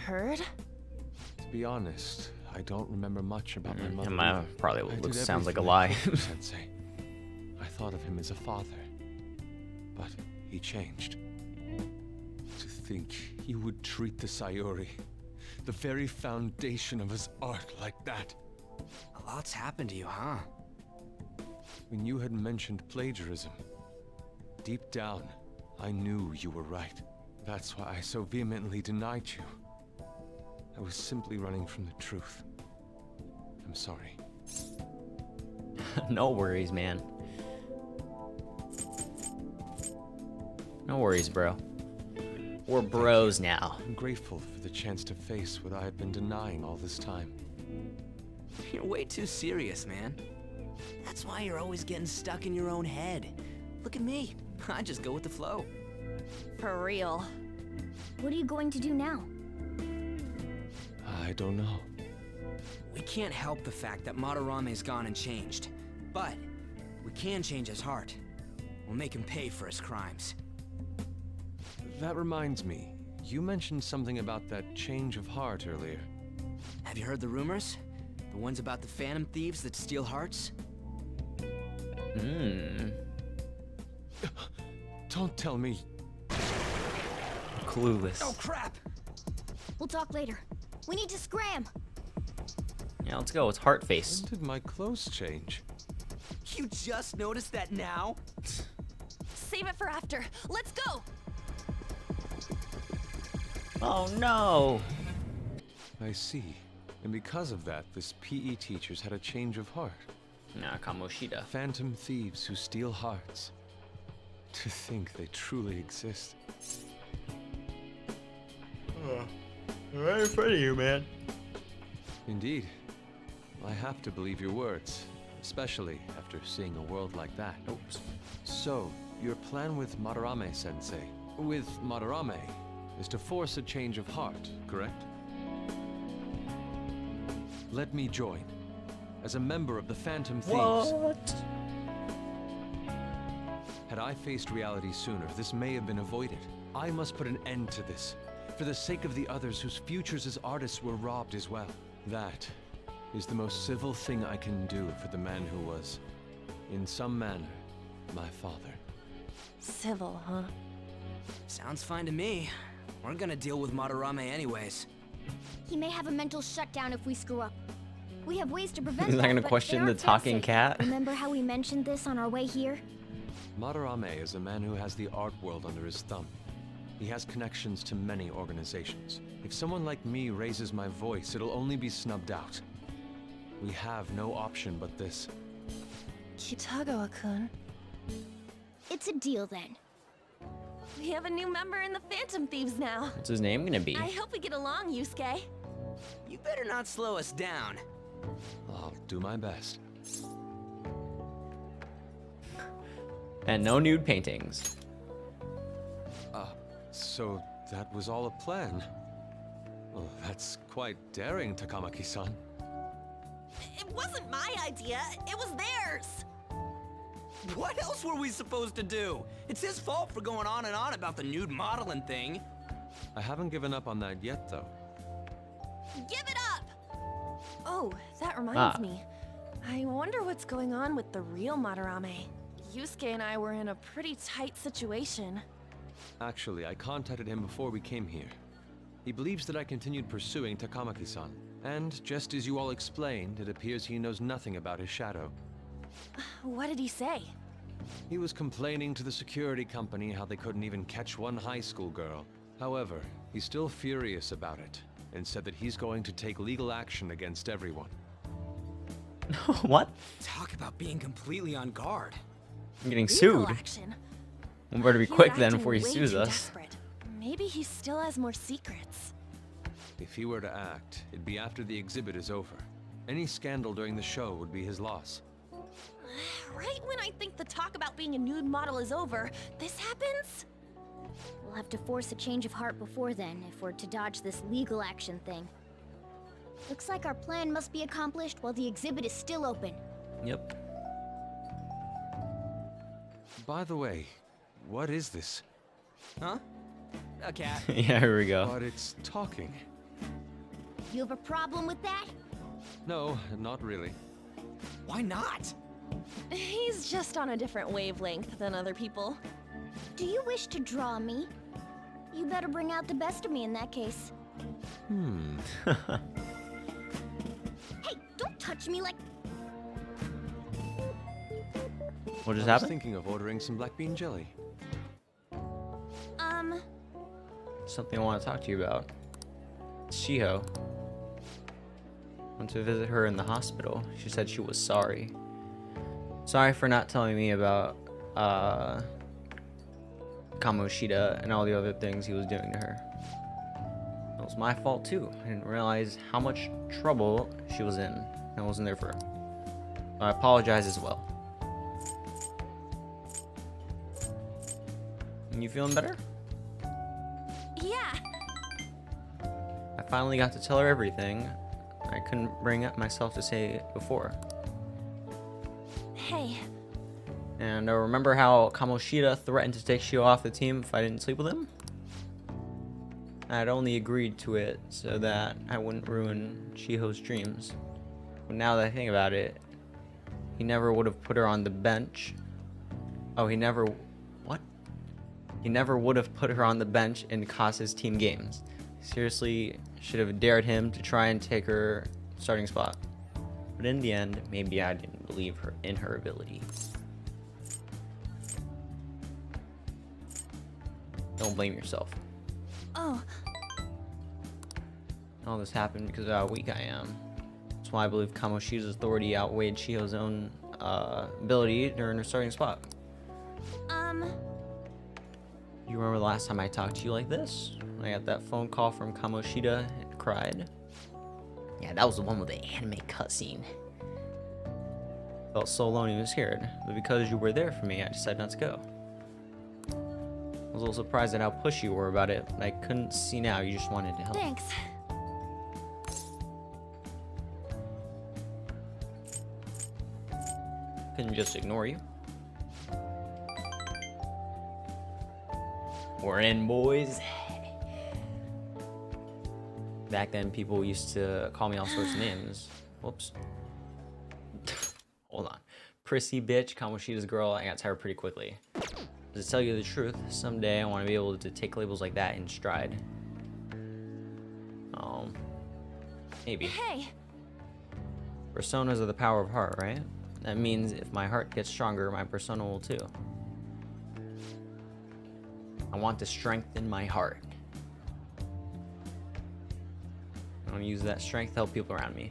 Heard? To be honest, I don't remember much about my mother. Yeah, either. probably I did sounds like a everything I lie. could for Sensei. I thought of him as a father, but he changed. To think he would treat the Sayuri, the very foundation of his art, like that. A lot's happened to you, huh? When you had mentioned plagiarism, deep down, I knew you were right. That's why I so vehemently denied you. I was simply running from the truth. I'm sorry. No worries, man. No worries, bro. We're bros now. I'm grateful for the chance to face what I had been denying all this time. You're way too serious, man. That's why you're always getting stuck in your own head. Look at me. I just go with the flow. For real. What are you going to do now? I don't know. We can't help the fact that Madarame's gone and changed. But we can change his heart. We'll make him pay for his crimes. That reminds me, you mentioned something about that change of heart earlier. Have you heard the rumors? The ones about the phantom thieves that steal hearts? Don't tell me. Clueless. Oh crap! We'll talk later. We need to scram! Yeah, let's go. It's heart face. When did my clothes change? You just noticed that now? Save it for after. Let's go! Oh no! I see. And because of that, this PE teacher's had a change of heart. Nah, Kamoshida. Phantom thieves who steal hearts. To think they truly exist. Very funny, you man. Indeed. I have to believe your words, especially after seeing a world like that. Oops. So, your plan with Madarame-sensei, with Madarame, is to force a change of heart, correct? Let me join. As a member of the Phantom Thieves. What? Had I faced reality sooner, this may have been avoided. I must put an end to this, for the sake of the others whose futures as artists were robbed as well. That is the most civil thing I can do for the man who was, in some manner, my father. Civil, huh? Sounds fine to me. We're gonna deal with Madarame anyways. He may have a mental shutdown if we screw up. We have ways to prevent He's not that, gonna but question they the aren't talking fail-safe. cat? Remember how we mentioned this on our way here? Madarame is a man who has the art world under his thumb. He has connections to many organizations. If someone like me raises my voice, it'll only be snubbed out. We have no option but this. Kitagawa-kun. It's a deal then. We have a new member in the Phantom Thieves now. What's his name gonna be? I hope we get along, Yusuke. You better not slow us down. I'll do my best. And no nude paintings. So that was all a plan? Well, that's quite daring, Takamaki-san. It wasn't my idea, it was theirs. What else were we supposed to do? It's his fault for going on and on about the nude modeling thing. I haven't given up on that yet, though. Give it up! Oh, that reminds me. I wonder what's going on with the real Madarame. Yusuke and I were in a pretty tight situation. Actually, I contacted him before we came here. He believes that I continued pursuing Takamaki-san. And just as you all explained, it appears he knows nothing about his shadow. What did he say? He was complaining to the security company how they couldn't even catch one high school girl. However, he's still furious about it, and said that he's going to take legal action against everyone. What? Talk about being completely on guard. I'm getting Legal sued. action. We better be He's quick then acting before he way sues too us. desperate. Maybe he still has more secrets. If he were to act, it'd be after the exhibit is over. Any scandal during the show would be his loss. Right when I think the talk about being a nude model is over, this happens? We'll have to force a change of heart before then, if we're to dodge this legal action thing. Looks like our plan must be accomplished while the exhibit is still open. Yep. By the way, what is this? Huh? A cat. Yeah, here we go. But it's talking. You have a problem with that? No, not really. Why not? He's just on a different wavelength than other people. Do you wish to draw me? You better bring out the best of me in that case. Hey, don't touch me like... What just I was happened? thinking of ordering some black bean jelly. Something I want to talk to you about. Shiho. Went to visit her in the hospital. She said she was sorry. Sorry for not telling me about Kamoshida and all the other things he was doing to her. It was my fault too. I didn't realize how much trouble she was in. I wasn't there for her. I apologize as well. And you feeling better? Yeah. I finally got to tell her everything. I couldn't bring up myself to say it before. Hey. And remember how Kamoshida threatened to take Shio off the team if I didn't sleep with him? I had only agreed to it so that I wouldn't ruin Shiho's dreams. But now that I think about it, he never would have put her on the bench. Oh, he never... What? He never would have put her on the bench in Kasa's team games. Seriously, should have dared him to try and take her starting spot. But in the end, maybe I didn't believe her in her ability. Don't blame yourself. Oh. All this happened because of how weak I am. That's why I believe Kamoshida's authority outweighed Shiho's own ability during her starting spot. You remember the last time I talked to you like this? When I got that phone call from Kamoshida and cried? Yeah, that was the one with the anime cutscene. Felt so lonely and scared, but because you were there for me, I decided not to go. I was a little surprised at how pushy you were about it, but I couldn't see now you just wanted to help. Thanks. Couldn't just ignore you. We're in, boys. Back then, people used to call me all sorts of names. Whoops. Hold on. Prissy bitch, Kamoshida's girl. I got tired pretty quickly. To tell you the truth, someday I want to be able to take labels like that in stride. Oh. Maybe. Hey. Personas are the power of heart, right? That means if my heart gets stronger, my persona will too. I want to strengthen my heart. I want to use that strength to help people around me.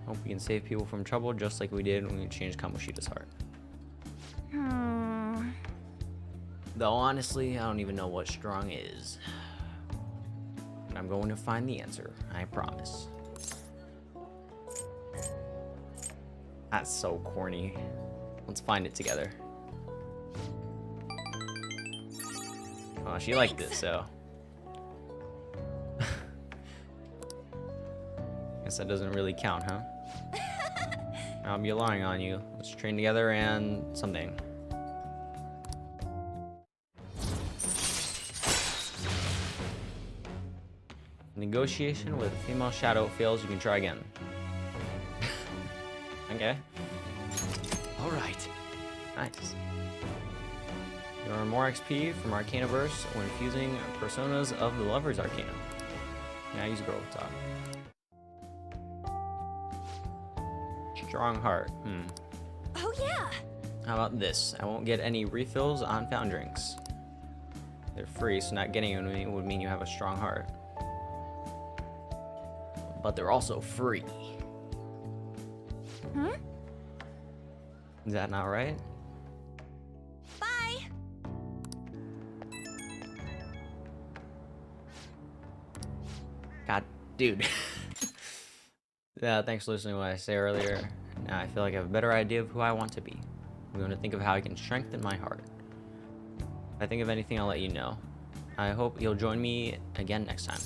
Hope we can save people from trouble just like we did when we changed Kamoshida's heart. Though honestly, I don't even know what strong is. And I'm going to find the answer, I promise. That's so corny. Let's find it together. Oh, she liked this, so. Guess that doesn't really count, huh? I'll be relying on you. Let's train together and something. Negotiation with a female shadow fails, you can try again. Okay. All right. Nice. You earn more XP from Arcanaverse when fusing personas of the Lover's Arcana. Now use Girl Talk. Strong Heart. Oh yeah. How about this? I won't get any refills on found drinks. They're free, so not getting them would mean you have a strong heart. But they're also free. Is that not right? Bye. God, dude. Yeah, thanks for listening to what I said earlier. Now I feel like I have a better idea of who I want to be. I'm going to think of how I can strengthen my heart. If I think of anything, I'll let you know. I hope you'll join me again next time.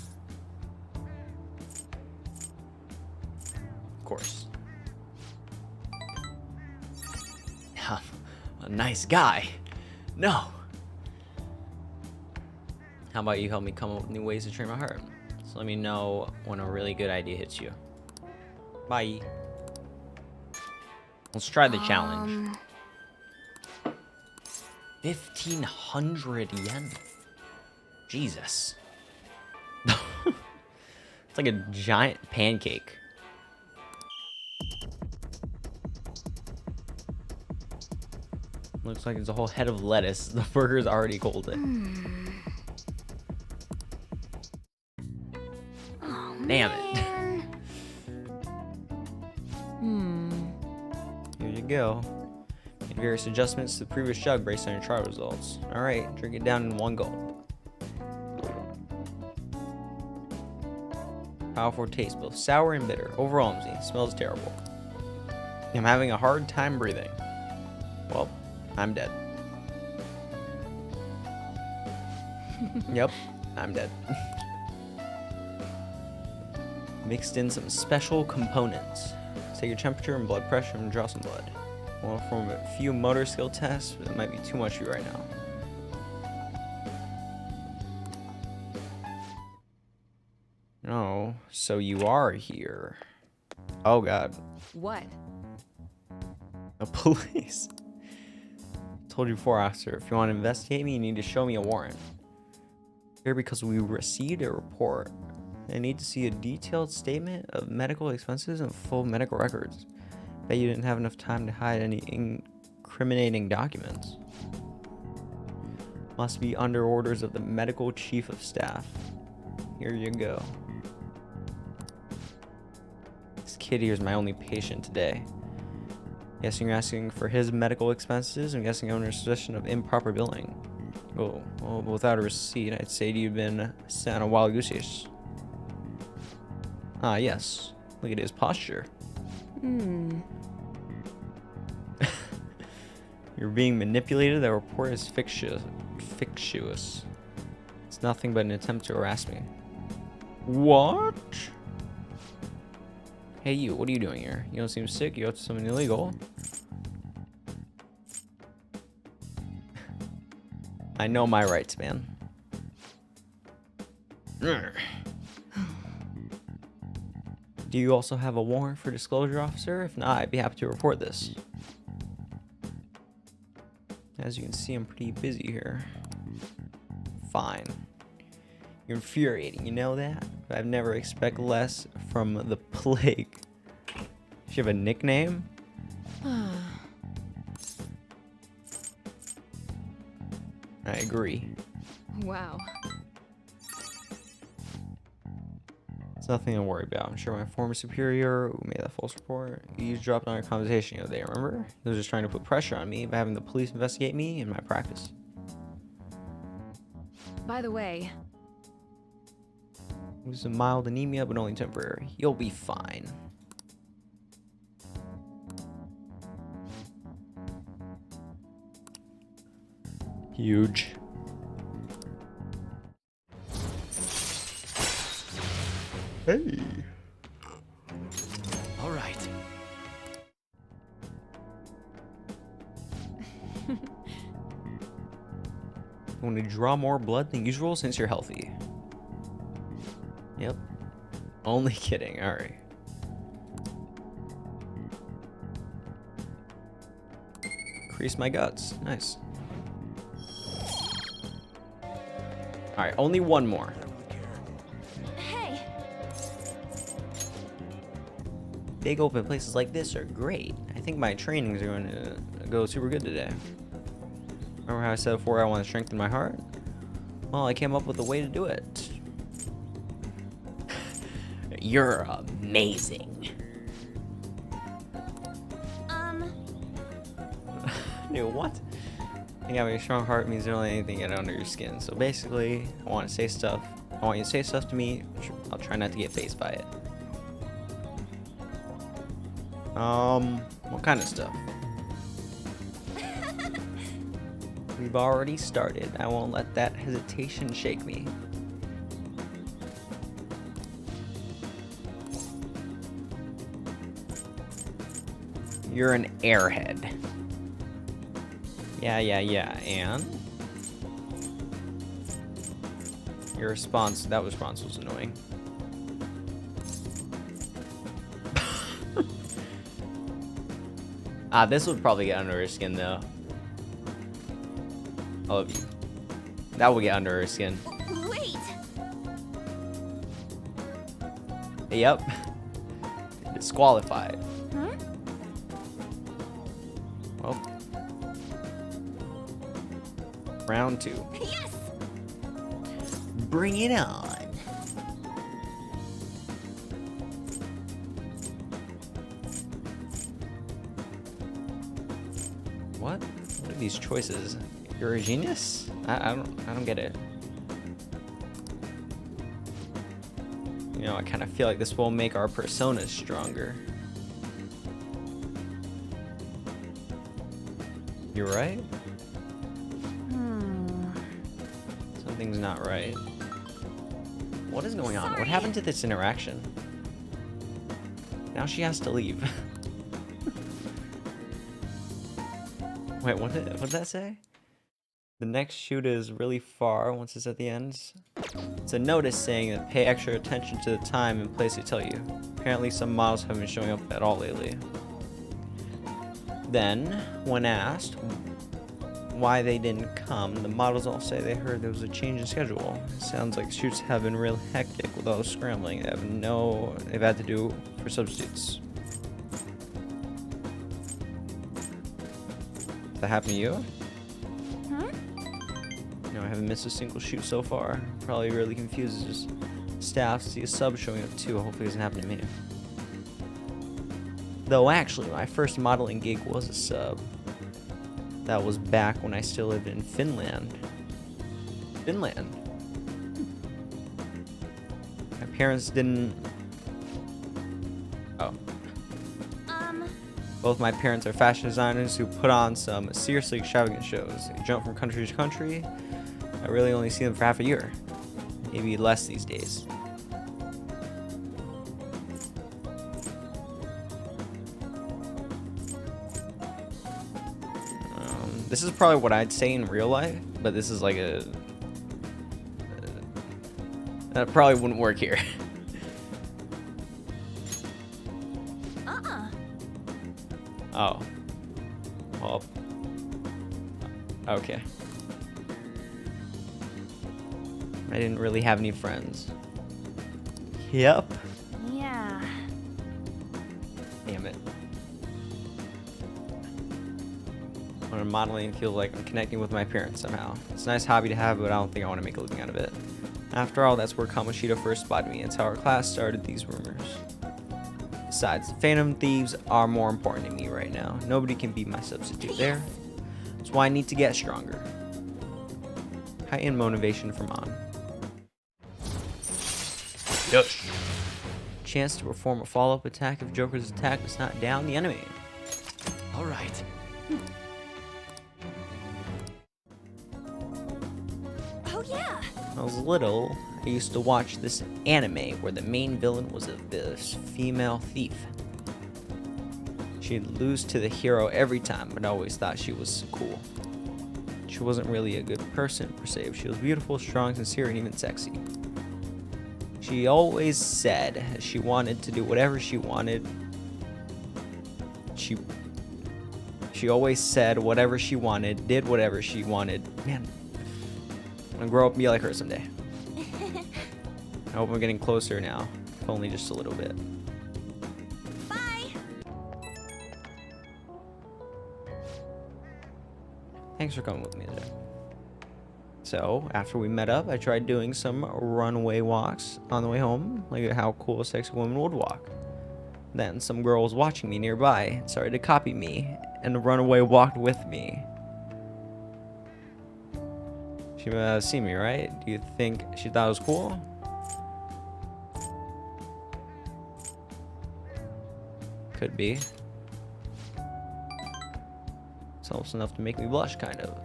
Of course. A nice guy. No. How about you help me come up with new ways to train my heart? So let me know when a really good idea hits you. Bye. Let's try the challenge. 1,500 yen. Jesus. It's like a giant pancake. Looks like it's a whole head of lettuce. The burger's already golden. Oh, Damn man. it. Here you go. Made various adjustments to the previous jug based on your trial results. Alright, drink it down in one gulp. Powerful taste, both sour and bitter. Overall, it smells terrible. I'm having a hard time breathing. Well, I'm dead. Yep, I'm dead. Mixed in some special components. Take your temperature and blood pressure and draw some blood. Well, from a few motor skill tests, it might be too much for you right now. Oh, so you are here. Oh god. What? A police. Told you before, officer. If you want to investigate me, you need to show me a warrant. Here because we received a report. I need to see a detailed statement of medical expenses and full medical records. Bet you didn't have enough time to hide any incriminating documents. Must be under orders of the medical chief of staff. Here you go. This kid here is my only patient today. Guessing you're asking for his medical expenses. I'm guessing you're under suspicion of improper billing. Oh, well, without a receipt, I'd say you've been sent on a wild goose chase. Ah, yes. Look at his posture. You're being manipulated. That report is fictitious. It's nothing but an attempt to harass me. What? Hey, you. What are you doing here? You don't seem sick. You up to something illegal. I know my rights, man. Do you also have a warrant for disclosure, officer? If not, I'd be happy to report this. As you can see, I'm pretty busy here. Fine. You're infuriating, you know that? But I've never expect less from the plague. Does she have a nickname? I agree. Wow. It's nothing to worry about. I'm sure my former superior who made that false report eavesdropped on our conversation the other day, remember? He was just trying to put pressure on me by having the police investigate me in my practice. By the way, It was a mild anemia, but only temporary. You'll be fine. Huge. Hey. All right. Want to draw more blood than usual since you're healthy? Yep. Only kidding. All right. Increase my guts. Nice. All right. Only one more. Hey, Big open places like this are great. I think my trainings are going to go super good today. Remember how I said before I want to strengthen my heart? Well, I came up with a way to do it. You're amazing. Dude, what? I think having a strong heart means don't let anything get under your skin. So basically, I want to say stuff. I want you to say stuff to me. I'll try not to get fazed by it. What kind of stuff? We've already started. I won't let that hesitation shake me. You're an airhead. Yeah, and? Your response, that response was annoying. This would probably get under her skin though. I love you. That will get under her skin. Wait! Yep. Disqualified. Huh? Well. Round 2. Yes! Bring it on. What? What are these choices? You're a genius? I don't get it. You know, I kind of feel like this will make our personas stronger. You're right? Something's not right. What is going on? What happened to this interaction? Now she has to leave. Wait, what did that say? The next shoot is really far once it's at the end. It's a notice saying that pay extra attention to the time and place they tell you. Apparently some models haven't been showing up at all lately. Then, when asked why they didn't come, the models all say they heard there was a change in schedule. It sounds like shoots have been real hectic with all the scrambling they've had to do for substitutes. Does that happen to you? Huh? No, I haven't missed a single shoot so far. Probably really confuses staff to see a sub showing up too. Hopefully it doesn't happen to me. Though actually, my first modeling gig was a sub. That was back when I still lived in Finland. Finland? My parents didn't... Oh. Both my parents are fashion designers who put on some seriously extravagant shows. They jump from country to country. I really only see them for half a year. Maybe less these days. This is probably what I'd say in real life, but this is like a... that probably wouldn't work here. Oh. Well. Okay. I didn't really have any friends. Yep. Yeah. Damn it. When I'm modeling, it feels like I'm connecting with my parents somehow. It's a nice hobby to have, but I don't think I want to make a living out of it. After all, that's where Kamoshida first spotted me. It's how our class started these rumors. Besides, the Phantom Thieves are more important to me right now. Nobody can be my substitute there. That's why I need to get stronger. Heighten motivation from on. Yes. Chance to perform a follow-up attack if Joker's attack does not down the enemy. Alright. Oh yeah! When I was little, I used to watch this anime where the main villain was this female thief. She'd lose to the hero every time, but I always thought she was cool. She wasn't really a good person per se, but she was beautiful, strong, sincere, and even sexy. She always said she wanted to do whatever she wanted. She always said whatever she wanted, did whatever she wanted. Man, I'm gonna grow up and be like her someday. I hope I'm getting closer now, if only just a little bit. Bye! Thanks for coming with me today. So, after we met up, I tried doing some runway walks on the way home, like how cool a sexy woman would walk. Then, some girl was watching me nearby and started to copy me, and the runaway walked with me. She see me, right? Do you think she thought it was cool? Could be. It's almost enough to make me blush, kind of.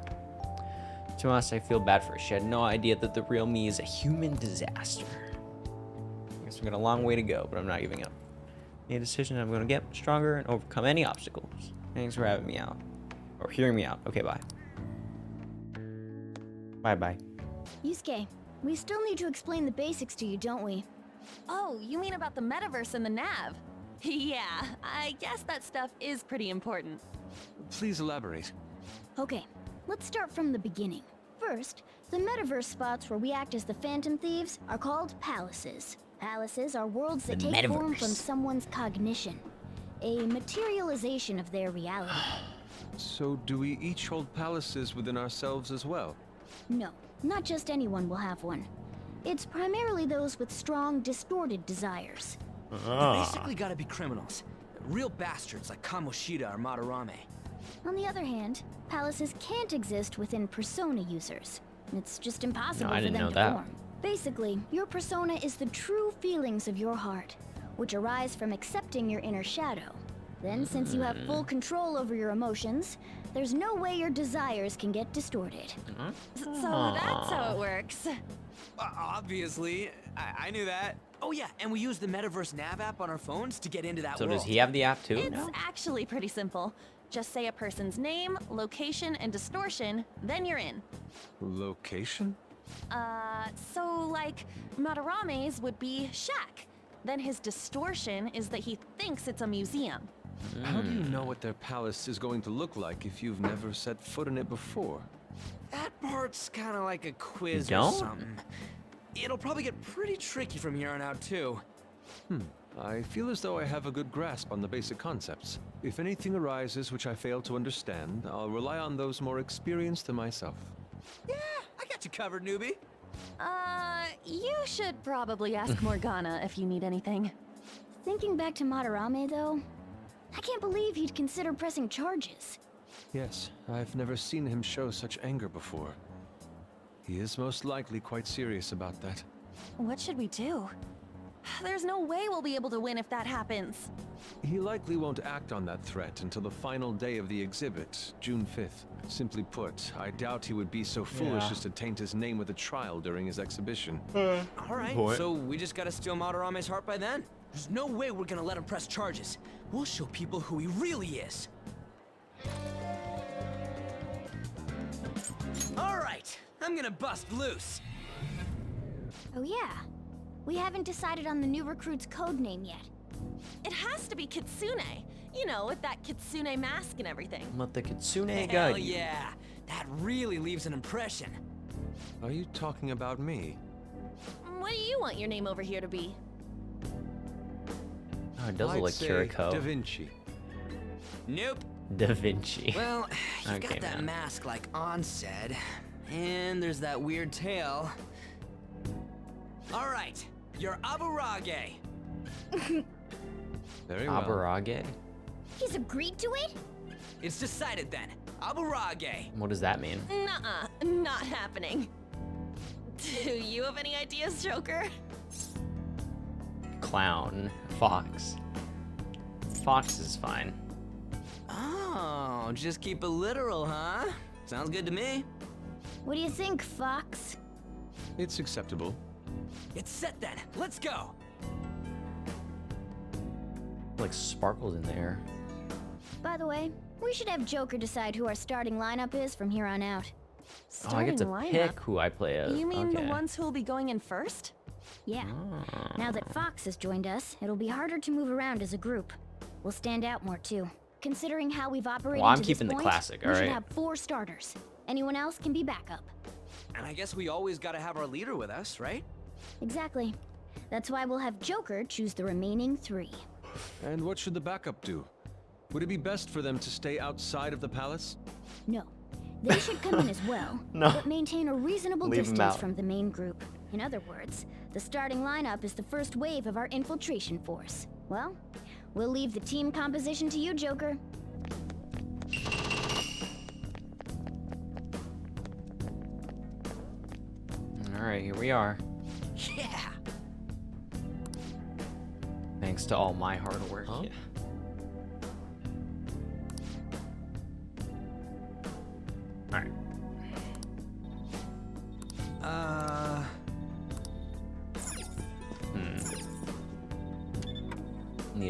To be honest, I feel bad for her. She had no idea that the real me is a human disaster. I guess we got a long way to go, but I'm not giving up. Made a decision. I'm going to get stronger and overcome any obstacles. Thanks for having me out. Or hearing me out. Okay, bye. Bye-bye. Yusuke, we still need to explain the basics to you, don't we? Oh, you mean about the metaverse and the nav? Yeah, I guess that stuff is pretty important. Please elaborate. Okay, let's start from the beginning. First, the metaverse spots where we act as the Phantom Thieves are called palaces. Palaces are worlds that The take form metaverse. from someone's cognition, a materialization of their reality. So do we each hold palaces within ourselves as well? No, not just anyone will have one. It's primarily those with strong, distorted desires. They basically gotta be criminals. Real bastards like Kamoshida or Madarame. On the other hand, palaces can't exist within persona users. It's just impossible No, I for didn't them know to that. form. Basically, your persona is the true feelings of your heart, which arise from accepting your inner shadow. Then, since you have full control over your emotions, there's no way your desires can get distorted. So that's how it works. Obviously, I knew that. Oh yeah, and we use the Metaverse Nav app on our phones to get into that So world. does he have the app too? It's actually pretty simple. Just say a person's name, location, and distortion, then you're in. Location? So like, Madarame's would be shack. Then his distortion is that he thinks it's a museum. How do you know what their palace is going to look like if you've never set foot in it before? That part's kind of like a quiz You or don't? something. It'll probably get pretty tricky from here on out too. I feel as though I have a good grasp on the basic concepts. If anything arises which I fail to understand, I'll rely on those more experienced than myself. Yeah, I got you covered, newbie. You should probably ask Morgana if you need anything. Thinking back to Madarame, though, I can't believe he'd consider pressing charges. Yes, I've never seen him show such anger before. He is most likely quite serious about that. What should we do? There's no way we'll be able to win if that happens. He likely won't act on that threat until the final day of the exhibit, June 5th. Simply put, I doubt he would be so foolish as to taint his name with a trial during his exhibition. All right, Boy. so we just gotta steal Madarame's heart by then? There's no way we're gonna let him press charges. We'll show people who he really is. All right, I'm gonna bust loose. Oh yeah, we haven't decided on the new recruit's code name yet. It has to be Kitsune. You know, with that Kitsune mask and everything. What the Kitsune Hell got? yeah, that really leaves an impression. Are you talking about me? What do you want your name over here to be? Oh, it does I'd look like say Kiriko. Da Vinci. Nope. Da Vinci. Well, you've Okay, got that man. mask like On said, and there's that weird tail. All right, you're Aburage. Very well. Aburage? He's agreed to it? It's decided then. Aburage. What does that mean? Nuh-uh, not happening. Do you have any ideas, Joker? Clown. Fox. Fox is fine. Oh, just keep it literal, huh? Sounds good to me. What do you think, Fox? It's acceptable. It's set then. Let's go. Like sparkles in there. By the way, we should have Joker decide who our starting lineup is from here on out. Oh, I get to Starting pick lineup? who I play as. You mean okay. the ones who'll be going in first? Yeah. Now that Fox has joined us, it'll be harder to move around as a group. We'll stand out more too. Considering how we've operated Well, I'm to keeping this the point, classic, we should alright? have 4 starters. Anyone else can be backup. And I guess we always gotta have our leader with us, right? Exactly. That's why we'll have Joker choose the remaining 3. And what should the backup do? Would it be best for them to stay outside of the palace? No. They should come in as well, No. but maintain a reasonable Leave 'em distance out. from the main group. In other words, the starting lineup is the first wave of our infiltration force. Well, we'll leave the team composition to you, Joker. Alright, here we are. Yeah. Thanks to all my hard work. Huh? Yeah. Alright.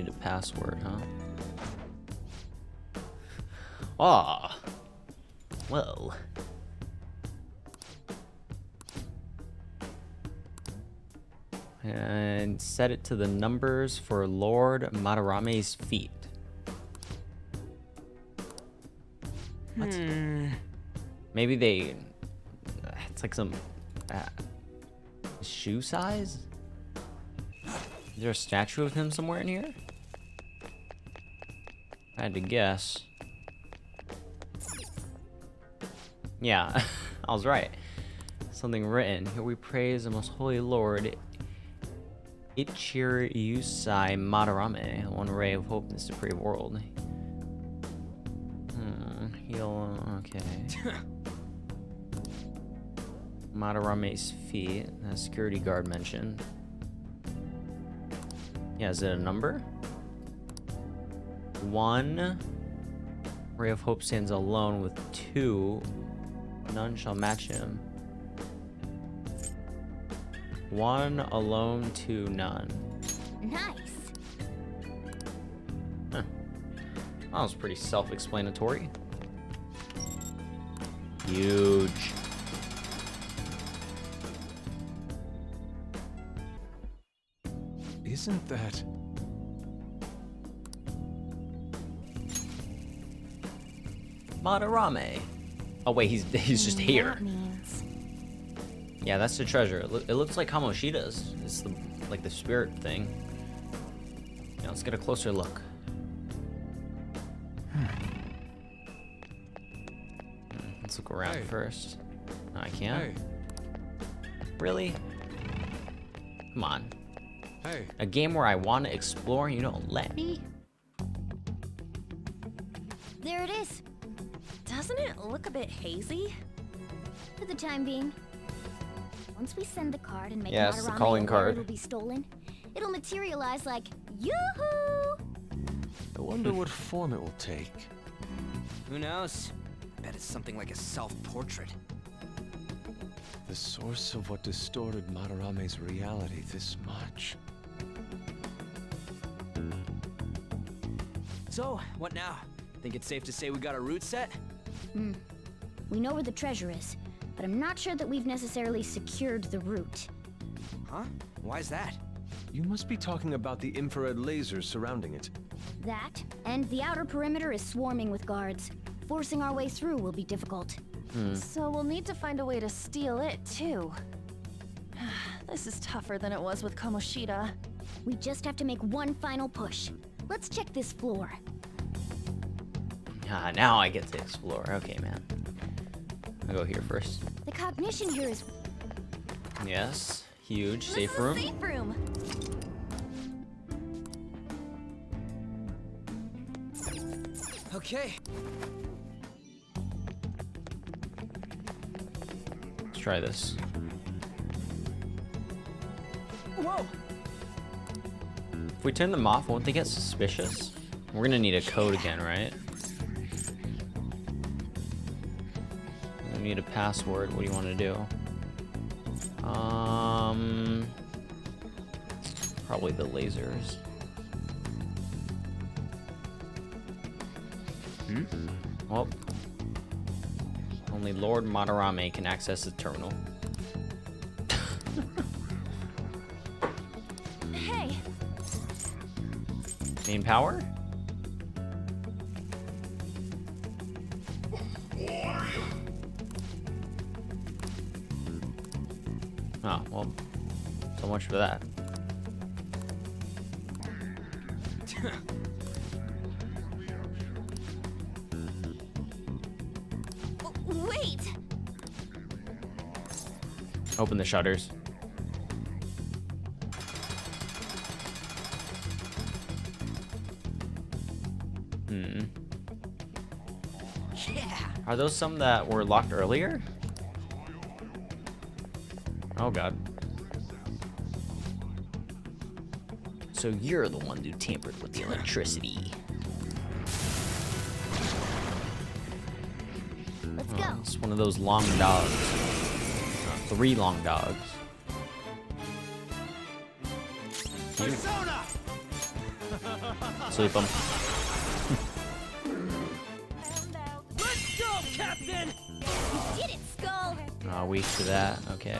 need a password, huh? Ah. Well. And set it to the numbers for Lord Madarame's feet. What? Maybe they... It's like some... shoe size? Is there a statue of him somewhere in here? I had to guess. Yeah, I was right. Something written. Here we praise the most holy Lord, Ichirusai Madarame, the one ray of hope in this depraved world. Heal, okay. Madarame's feet, the security guard mentioned. Yeah, is it a number? 1. Ray of hope stands alone with 2. None shall match him. 1 alone, 2 none. Nice. Huh. That was pretty self-explanatory. Huge. Isn't that... Madarame. Oh wait, he's just here. That means... Yeah, that's the treasure. It looks like Kamoshida's. It's the like the spirit thing. Yeah, let's get a closer look. Let's look around Hey. first. No, I can't. Hey, Really? Come on. hey. A game where I want to explore and you don't let me? There it is. Doesn't it look a bit hazy? For the time being. Once we send the card and make Yeah, it's the Madarame calling aware card. it'll be stolen, it'll materialize like yoo-hoo! I wonder what form it will take. Who knows? Bet it's something like a self-portrait. The source of what distorted Madarame's reality this much. So, what now? Think it's safe to say we got a route set? We know where the treasure is, but I'm not sure that we've necessarily secured the route. Huh? Why's that? You must be talking about the infrared lasers surrounding it. That, and the outer perimeter is swarming with guards. Forcing our way through will be difficult. So we'll need to find a way to steal it, too. This is tougher than it was with Kamoshida. We just have to make one final push. Let's check this floor. Ah, now I get to explore. Okay, man. I'll go here first. The cognition here is... Yes. Huge. This Safe is room. a safe room. Okay. Let's try this. Whoa! If we turn them off, won't they get suspicious? We're gonna need a code again, right? We need a password. What do you want to do? Probably the lasers. Well, only Lord Madarame can access the terminal. Hey! Main power? Oh, well, so much for that. Wait! Open the shutters. Yeah! Are those some that were locked earlier? Oh god. So you're the one who tampered with the electricity. Let's Oh, go. it's one of those long dogs. 3 long dogs. Persona! Sleep him. Let's go, Captain! You did it, Skull! Weak to that. Okay.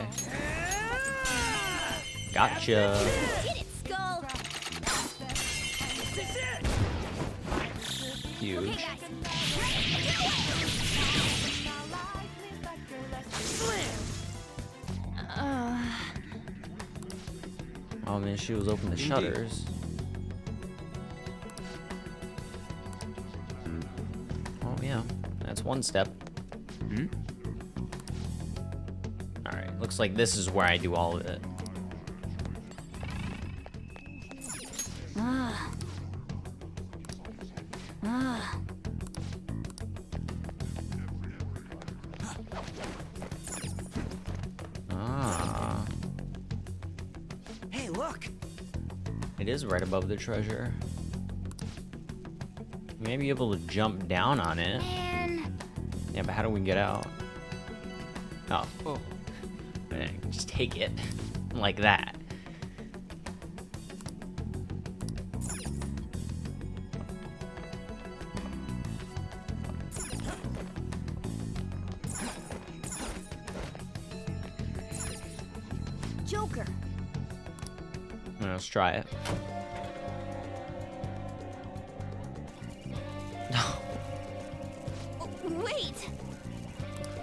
Gotcha. You did it, Skull! This is it! Huge. Okay, guys. Oh man, she was open the shutters. Oh yeah, that's one step. Alright, looks like this is where I do all of it. Hey, look! It is right above the treasure. You may be able to jump down on it. Man. Yeah, but how do we get out? Oh. Just take it. Like that. Joker. Let's try it. Wait.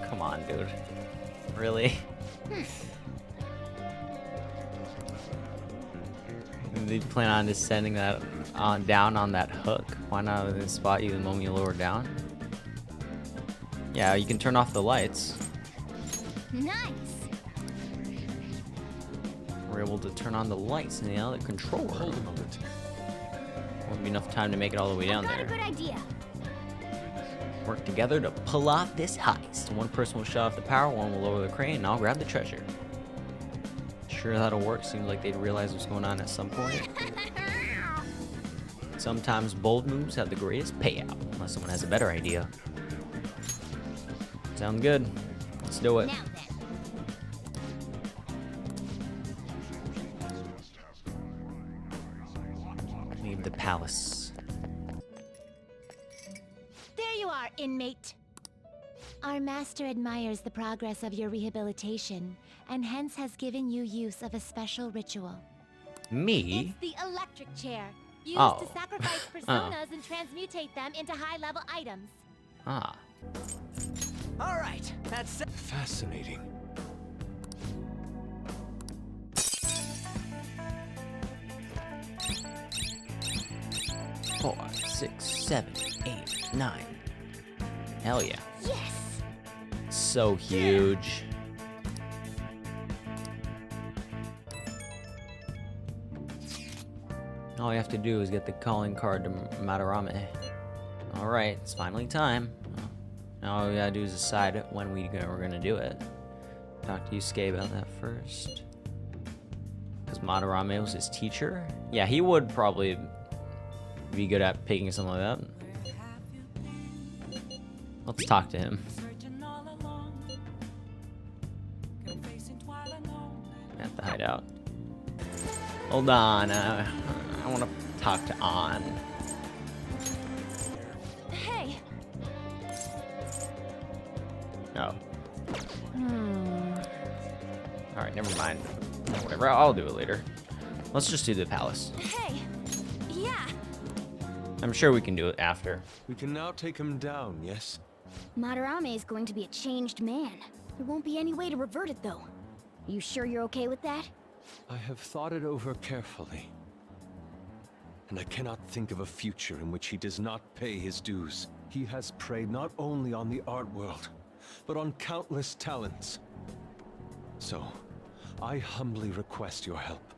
Come on, dude. Really? They plan on just sending that down on that hook. Why not spot you the moment you lower down? Yeah, you can turn off the lights. Nice. We're able to turn on the lights in the other control room. Hold a moment. Won't be enough time to make it all the way down Got a there. good idea. Work together to pull off this heist. One person will shut off the power, one will lower the crane, and I'll grab the treasure. Sure that'll work. Seems like they'd realize what's going on at some point. Sometimes bold moves have the greatest payout, unless someone has a better idea. Sounds good. Let's do it. Now then. Leave the palace. There you are, inmate. Our master admires the progress of your rehabilitation, and hence has given you use of a special ritual. Me? It's the electric chair, used Oh. to sacrifice personas and transmutate them into high-level items. Ah. Alright, that's it. Fascinating. Four, 6, 7, 8, 9. Hell yeah. Yes. So huge. All we have to do is get the calling card to Madarame. Alright, it's finally time. Now all we gotta do is decide when we're gonna do it. Talk to Yusuke about that first. Because Madarame was his teacher? Yeah, he would probably be good at picking something like that. Let's talk to him. At the hideout. Hold on, I want to talk to An. Hey. Oh. Alright, never mind. Whatever, I'll do it later. Let's just do the palace. Hey. Yeah. I'm sure we can do it after. We can now take him down, yes? Madarame is going to be a changed man. There won't be any way to revert it, though. You sure you're okay with that? I have thought it over carefully. And I cannot think of a future in which he does not pay his dues. He has preyed not only on the art world, but on countless talents. So, I humbly request your help.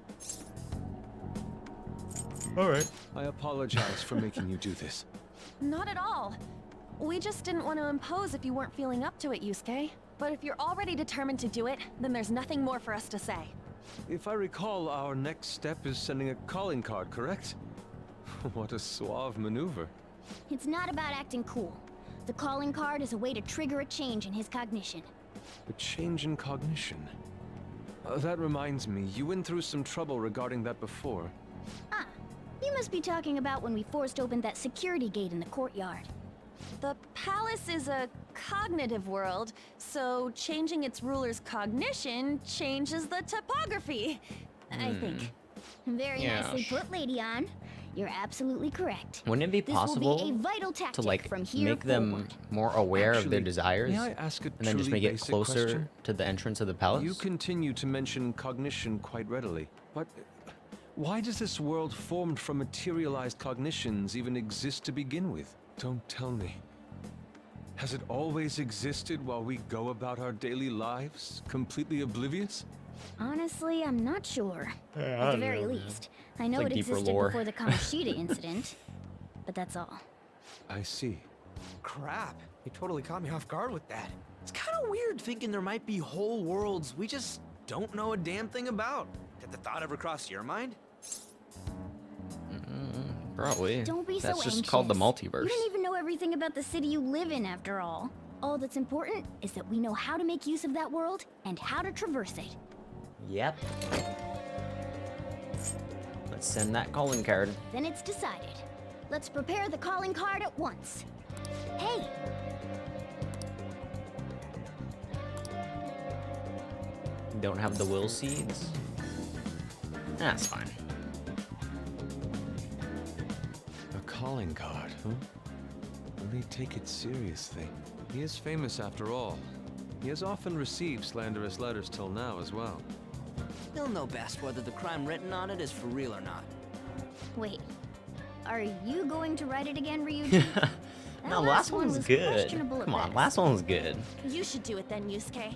Alright. I apologize for making you do this. Not at all. We just didn't want to impose if you weren't feeling up to it, Yusuke. But if you're already determined to do it, then there's nothing more for us to say. If I recall, our next step is sending a calling card, correct? What a suave maneuver. It's not about acting cool. The calling card is a way to trigger a change in his cognition. A change in cognition. That reminds me, you went through some trouble regarding that before. Ah, You must be talking about when we forced open that security gate in the courtyard. The palace is a cognitive world, so changing its ruler's cognition changes the topography, I think. Very nicely put, Lady Ann. You're absolutely correct. Wouldn't it be This will possible be a vital tactic to like from here make them forward. more aware of their Actually, desires, may I ask a and then just truly make it basic closer question? to the entrance of the palace? You continue to mention cognition quite readily, but why does this world formed from materialized cognitions even exist to begin with? Don't tell me. Has it always existed while we go about our daily lives, completely oblivious? Honestly, I'm not sure. At the very least, I know like it deeper existed lore. before the Kamoshida incident, but that's all. I see. Crap, you totally caught me off guard with that. It's kind of weird thinking there might be whole worlds we just don't know a damn thing about. Did the thought ever cross your mind? Probably. Don't be That's so just anxious. called the multiverse. You don't even know everything about the city you live in, after all. All that's important is that we know how to make use of that world and how to traverse it. Yep. Let's send that calling card. Then it's decided. Let's prepare the calling card at once. Hey, Don't have the will seeds. That's fine. A calling card. Really take it seriously. He is famous after all. He has often received slanderous letters till now as well. He'll know best whether the crime written on it is for real or not. wait. Are you going to write it again, Ryuji? No, last one was good. questionable at Come on, best. last one was good. You should do it then, Yusuke.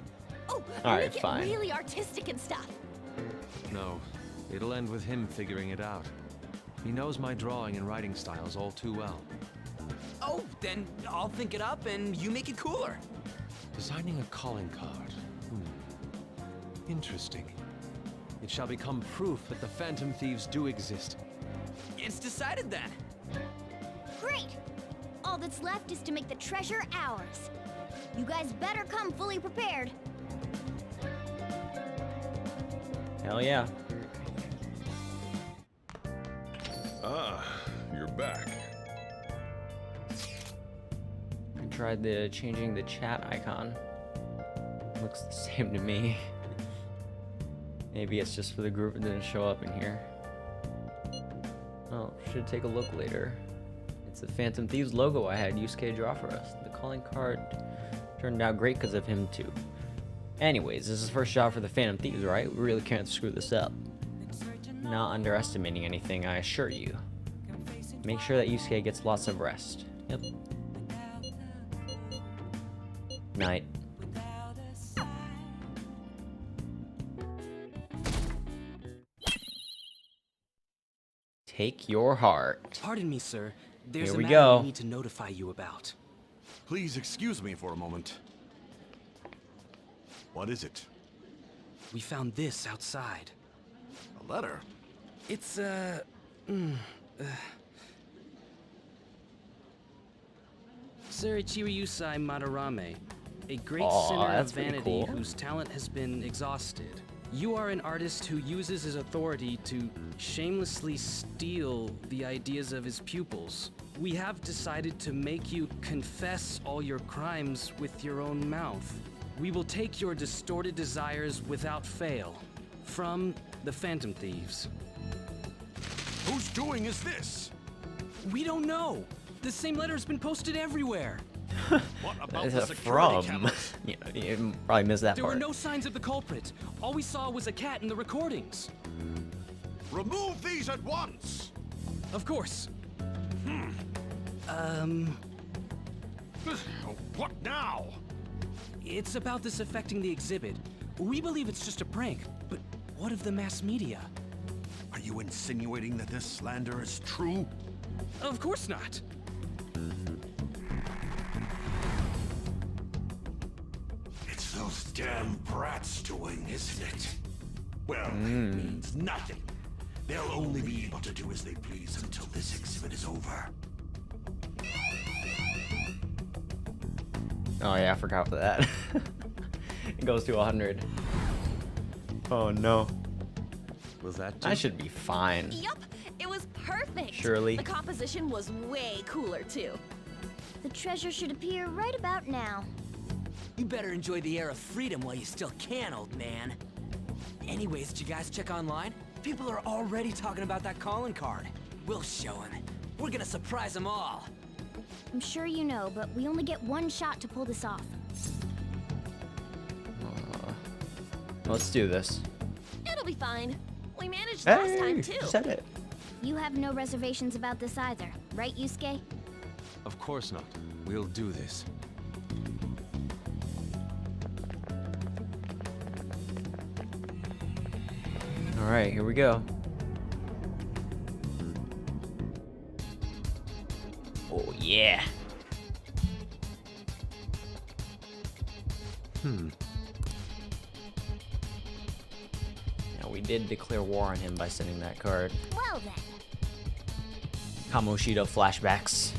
Oh, Alright, make it fine. really artistic and stuff. No, it'll end with him figuring it out. He knows my drawing and writing styles all too well. Oh, then I'll think it up and you make it cooler. Designing a calling card. Interesting. It shall become proof that the Phantom Thieves do exist. It's decided then. Great! All that's left is to make the treasure ours. You guys better come fully prepared. Hell yeah. Ah, you're back. I tried changing the chat icon. Looks the same to me. Maybe it's just for the group and didn't show up in here. Oh, should take a look later. It's the Phantom Thieves logo I had Yusuke draw for us. The calling card turned out great because of him too. Anyways, this is the first job for the Phantom Thieves, right? We really can't screw this up. Not underestimating anything, I assure you. Make sure that Yusuke gets lots of rest. Yep. Night. Take your heart. Pardon me, sir. There's Here a we matter go. I need to notify you about. Please excuse me for a moment. What is it? We found this outside. A letter? It's, Sir Ichiriyusai Madarame, a great Aw, sinner of that's pretty vanity cool. whose talent has been exhausted. You are an artist who uses his authority to shamelessly steal the ideas of his pupils. We have decided to make you confess all your crimes with your own mouth. We will take your distorted desires without fail. From the Phantom Thieves. Whose doing is this? We don't know. The same letter's been posted everywhere. What about Is the it security from? cameras? Yeah, you probably missed that There were part. no signs of the culprit. All we saw was a cat in the recordings. Remove these at once! Of course. What now? It's about this affecting the exhibit. We believe it's just a prank, but what of the mass media? Are you insinuating that this slander is true? Of course not. It's those damn brats doing, isn't it? Well, it means nothing. They'll only be able to do as they please until this exhibit is over. Oh yeah, I forgot for that. It goes to 100. Oh no. Was that I should be fine. Yup, it was perfect. perfect. Surely. The composition was way cooler too. The treasure should appear right about now. You better enjoy the air of freedom while you still can, old man. Anyways, did you guys check online? People are already talking about that calling card. We'll show them. We're gonna surprise them all. I'm sure you know, but we only get one shot to pull this off. Let's do this. It'll be fine. We managed last time too. You said it. You have no reservations about this either, right, Yusuke? Of course not. We'll do this. All right, here we go. Oh yeah. Now we did declare war on him by sending that card. Well then. Kamoshida flashbacks.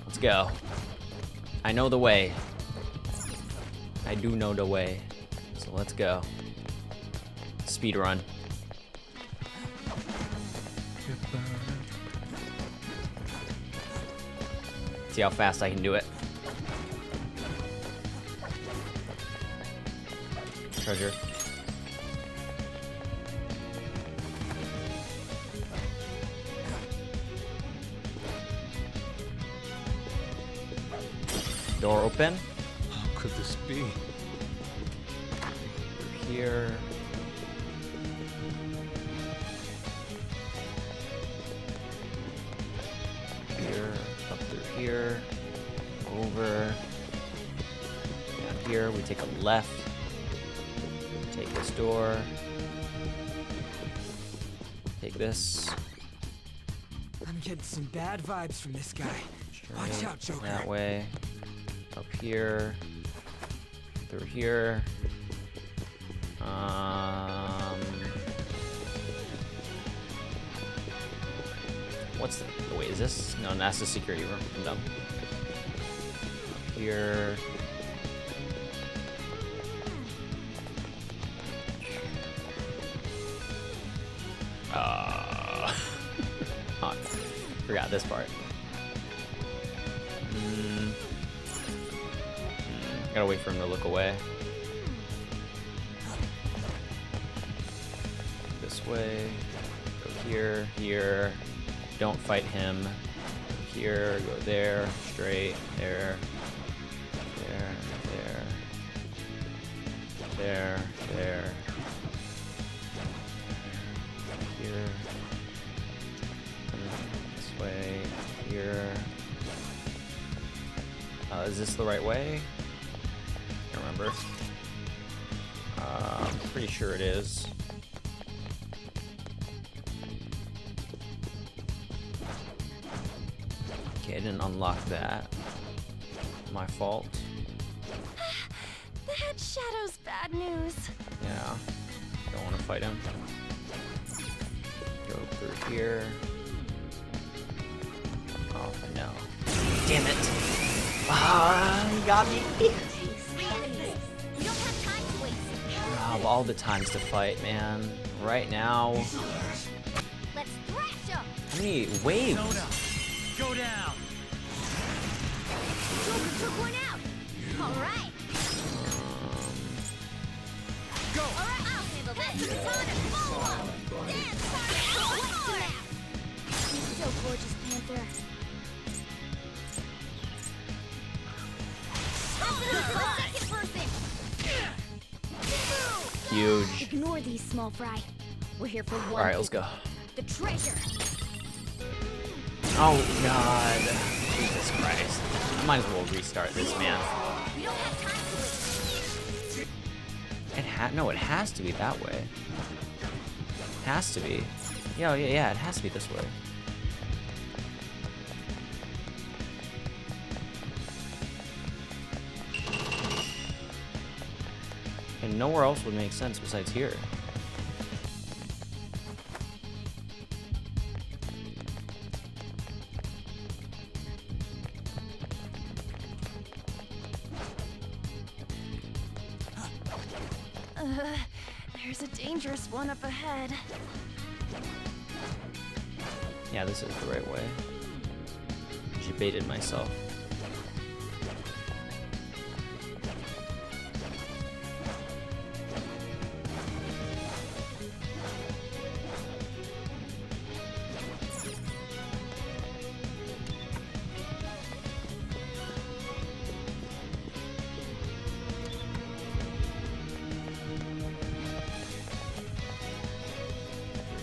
Let's go. I know the way. I do know the way. So let's go. Speed run. See how fast I can do it. Treasure. Door open. How could this be? Here. Here, up through here, over, down here, we take a left, take this door, take this, I'm getting some bad vibes from this guy. Watch straight out, Joker. that way, up here, through here, what's the, wait, is this? No, that's the security room. I'm dumb. Up here. Oh, forgot this part. Gotta wait for him to look away. This way. Go here, here. Don't fight him. Here, go there, straight, there, there, here, this way, here. Is this the right way? I can't remember. I'm pretty sure it is. Okay, I didn't unlock that. My fault. The head shadow's bad news. Yeah. Don't want to fight him. Go through here. Oh no. Damn it. Ah, you got me. We don't have time to waste. Of all the times to fight, man. Right now. Let's thrash him. How many waves? Go down. Joker took one out. All right. Go. All right, I'll handle this. Katana, full up. Dance, Sonic, go for it. You're so gorgeous, Panther. Second person. Huge. Ignore these, small fry. We're here for one. All right, let's go. The treasure. Oh god. Jesus Christ. I might as well restart this, man. We don't have time to waste. No, it has to be that way. It has to be. Yeah, it has to be this way. And nowhere else would make sense besides here. There's a dangerous one up ahead. Yeah, this is the right way. Debated myself.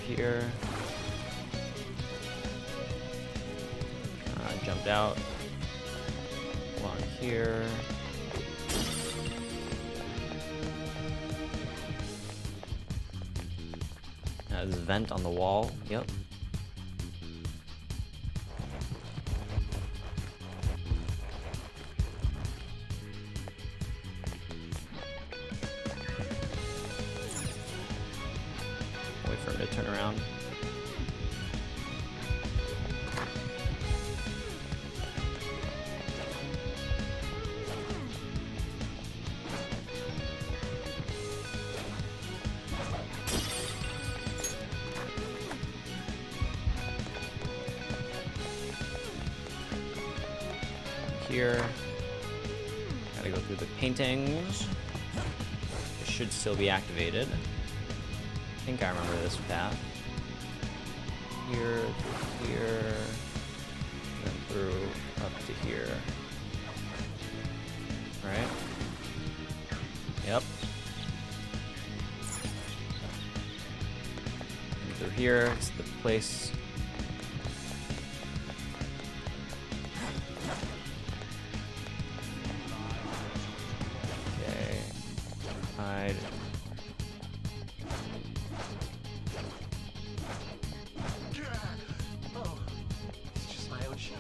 Here. Jumped out. Along here. There's a vent on the wall. Yep. Wait for him to turn around. Here. Gotta go through the paintings. It should still be activated. I think I remember this path. Here, here, then through up to here. Right? Yep. And through here, it's the place. Okay. Hide. Oh, it's just my own shadow.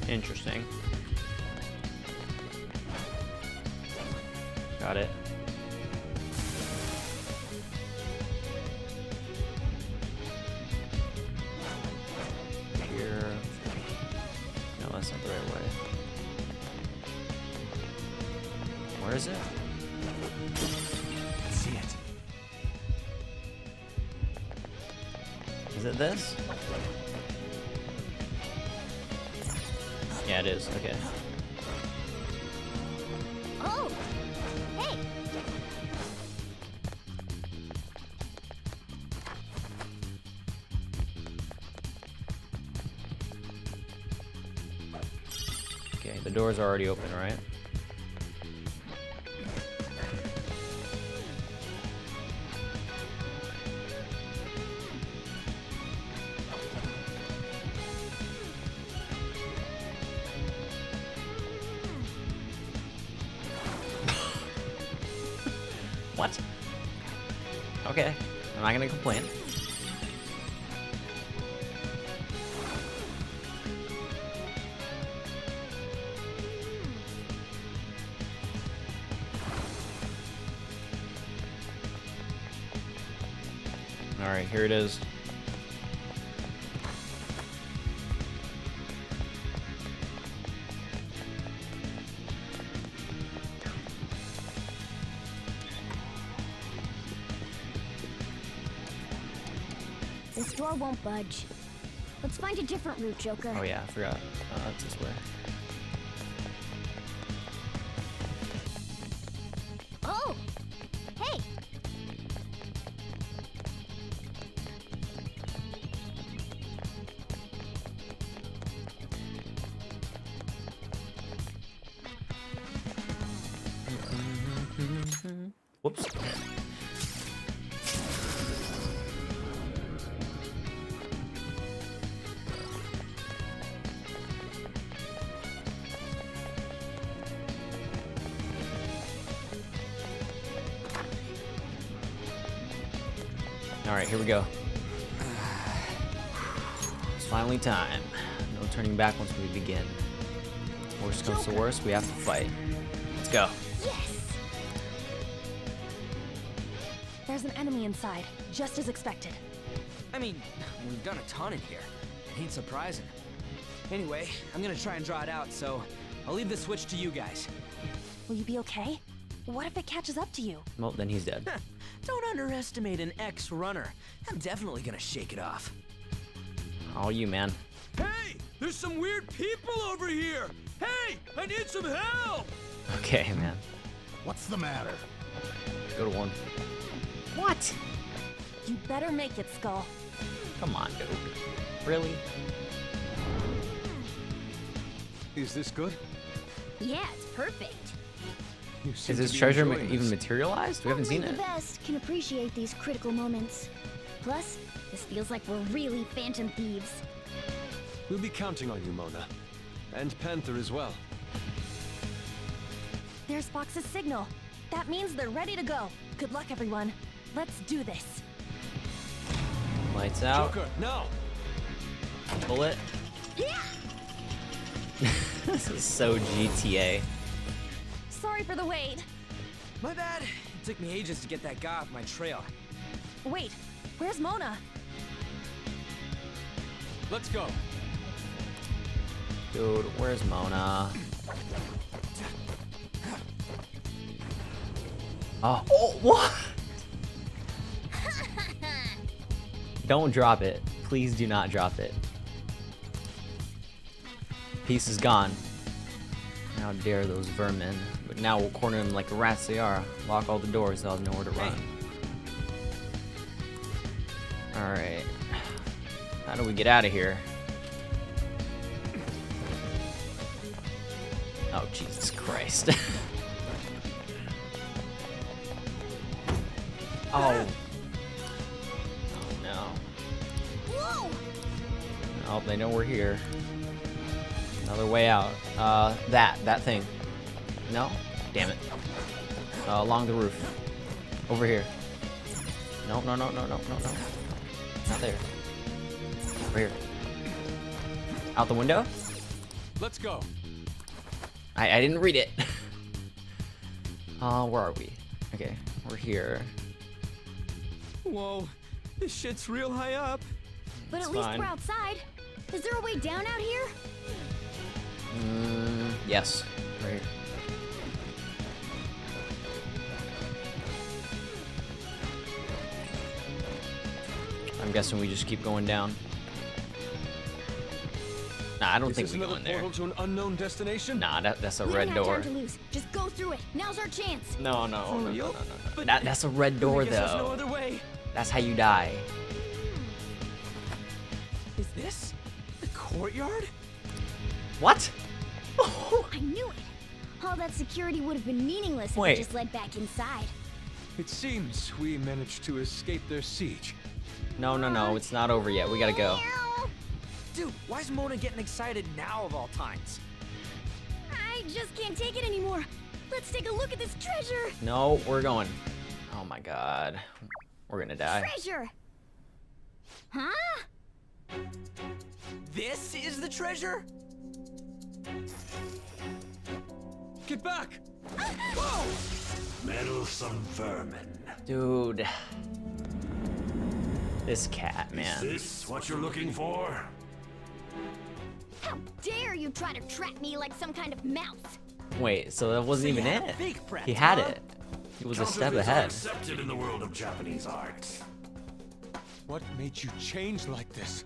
Interesting. Got it. Here. No, that's not the right way. Where is it? I see it. Is it this? Yeah, it is. Okay. Oh! Hey! Okay, the door's already open, right? What? Okay, I'm not gonna complain. All right, here it is. This door won't budge. Let's find a different route, Joker. Oh yeah, I forgot. It's this way. Oh! Hey! Whoops. All right, here we go. It's finally time. No turning back once we begin. Worst comes to worst, we have to fight. Let's go. Yes! There's an enemy inside, just as expected. I mean, we've done a ton in here. It ain't surprising. Anyway, I'm gonna try and draw it out, so I'll leave the switch to you guys. Will you be okay? What if it catches up to you? Well, then he's dead. Don't underestimate an ex-runner. I'm definitely gonna shake it off. All you, man. Hey! There's some weird people over here! Hey! I need some help! Okay, man. What's the matter? Go to one. What? You better make it, Skull. Come on, dude. Really? Is this good? Yeah, it's perfect. You seem Is to this be treasure enjoying even this. materialized? We haven't seen Only it. the best can appreciate these critical moments. Plus, this feels like we're really phantom thieves. We'll be counting on you, Mona. And Panther as well. There's Fox's signal. That means they're ready to go. Good luck, everyone. Let's do this. Lights out. Joker, now! Bullet. Yeah! This is so GTA. Sorry for the wait. My bad. It took me ages to get that guy off my trail. Wait, where's Mona? Let's go. Dude, where's Mona? Oh, what? Don't drop it. Please do not drop it. Piece is gone. How dare those vermin. But now we'll corner them like rats they are. Lock all the doors, they'll have nowhere to run. Alright. How do we get out of here? Oh, Jesus Christ. Oh. Oh no. Whoa! Oh, they know we're here. Another way out. That thing. No? Damn it. Along the roof. Over here. No. Not there. Over here. Out the window? Let's go. I didn't read it. Where are we? Okay, we're here. Whoa, this shit's real high up. But It's at least fine. we're outside. Is there a way down out here? Yes. Right. I'm guessing we just keep going down. Nah, I don't Is think this we go another in there. portal to an unknown destination? Nah, that's a We red don't have door. time to lose. Just go through it. Now's our chance. No. real? But That's a red door I guess there's no though. other way. That's how you die. Is this the courtyard? What? I knew it. All that security would have been meaningless if we Wait. just led back inside. It seems we managed to escape their siege. No, it's not over yet. We gotta go. Dude, why is Mona getting excited now of all times? I just can't take it anymore. Let's take a look at this treasure. No, we're going. Oh my god. We're gonna die. Treasure. Huh? This is the treasure? Get back! Meddlesome vermin. Dude. This cat, Is man. this what you're looking for? How dare you try to trap me like some kind of mouse? Wait, so that wasn't even Yeah, it. fake prep, He had huh? it. He was a step Counterfeits are ahead. accepted in the world of Japanese art. What made you change like this?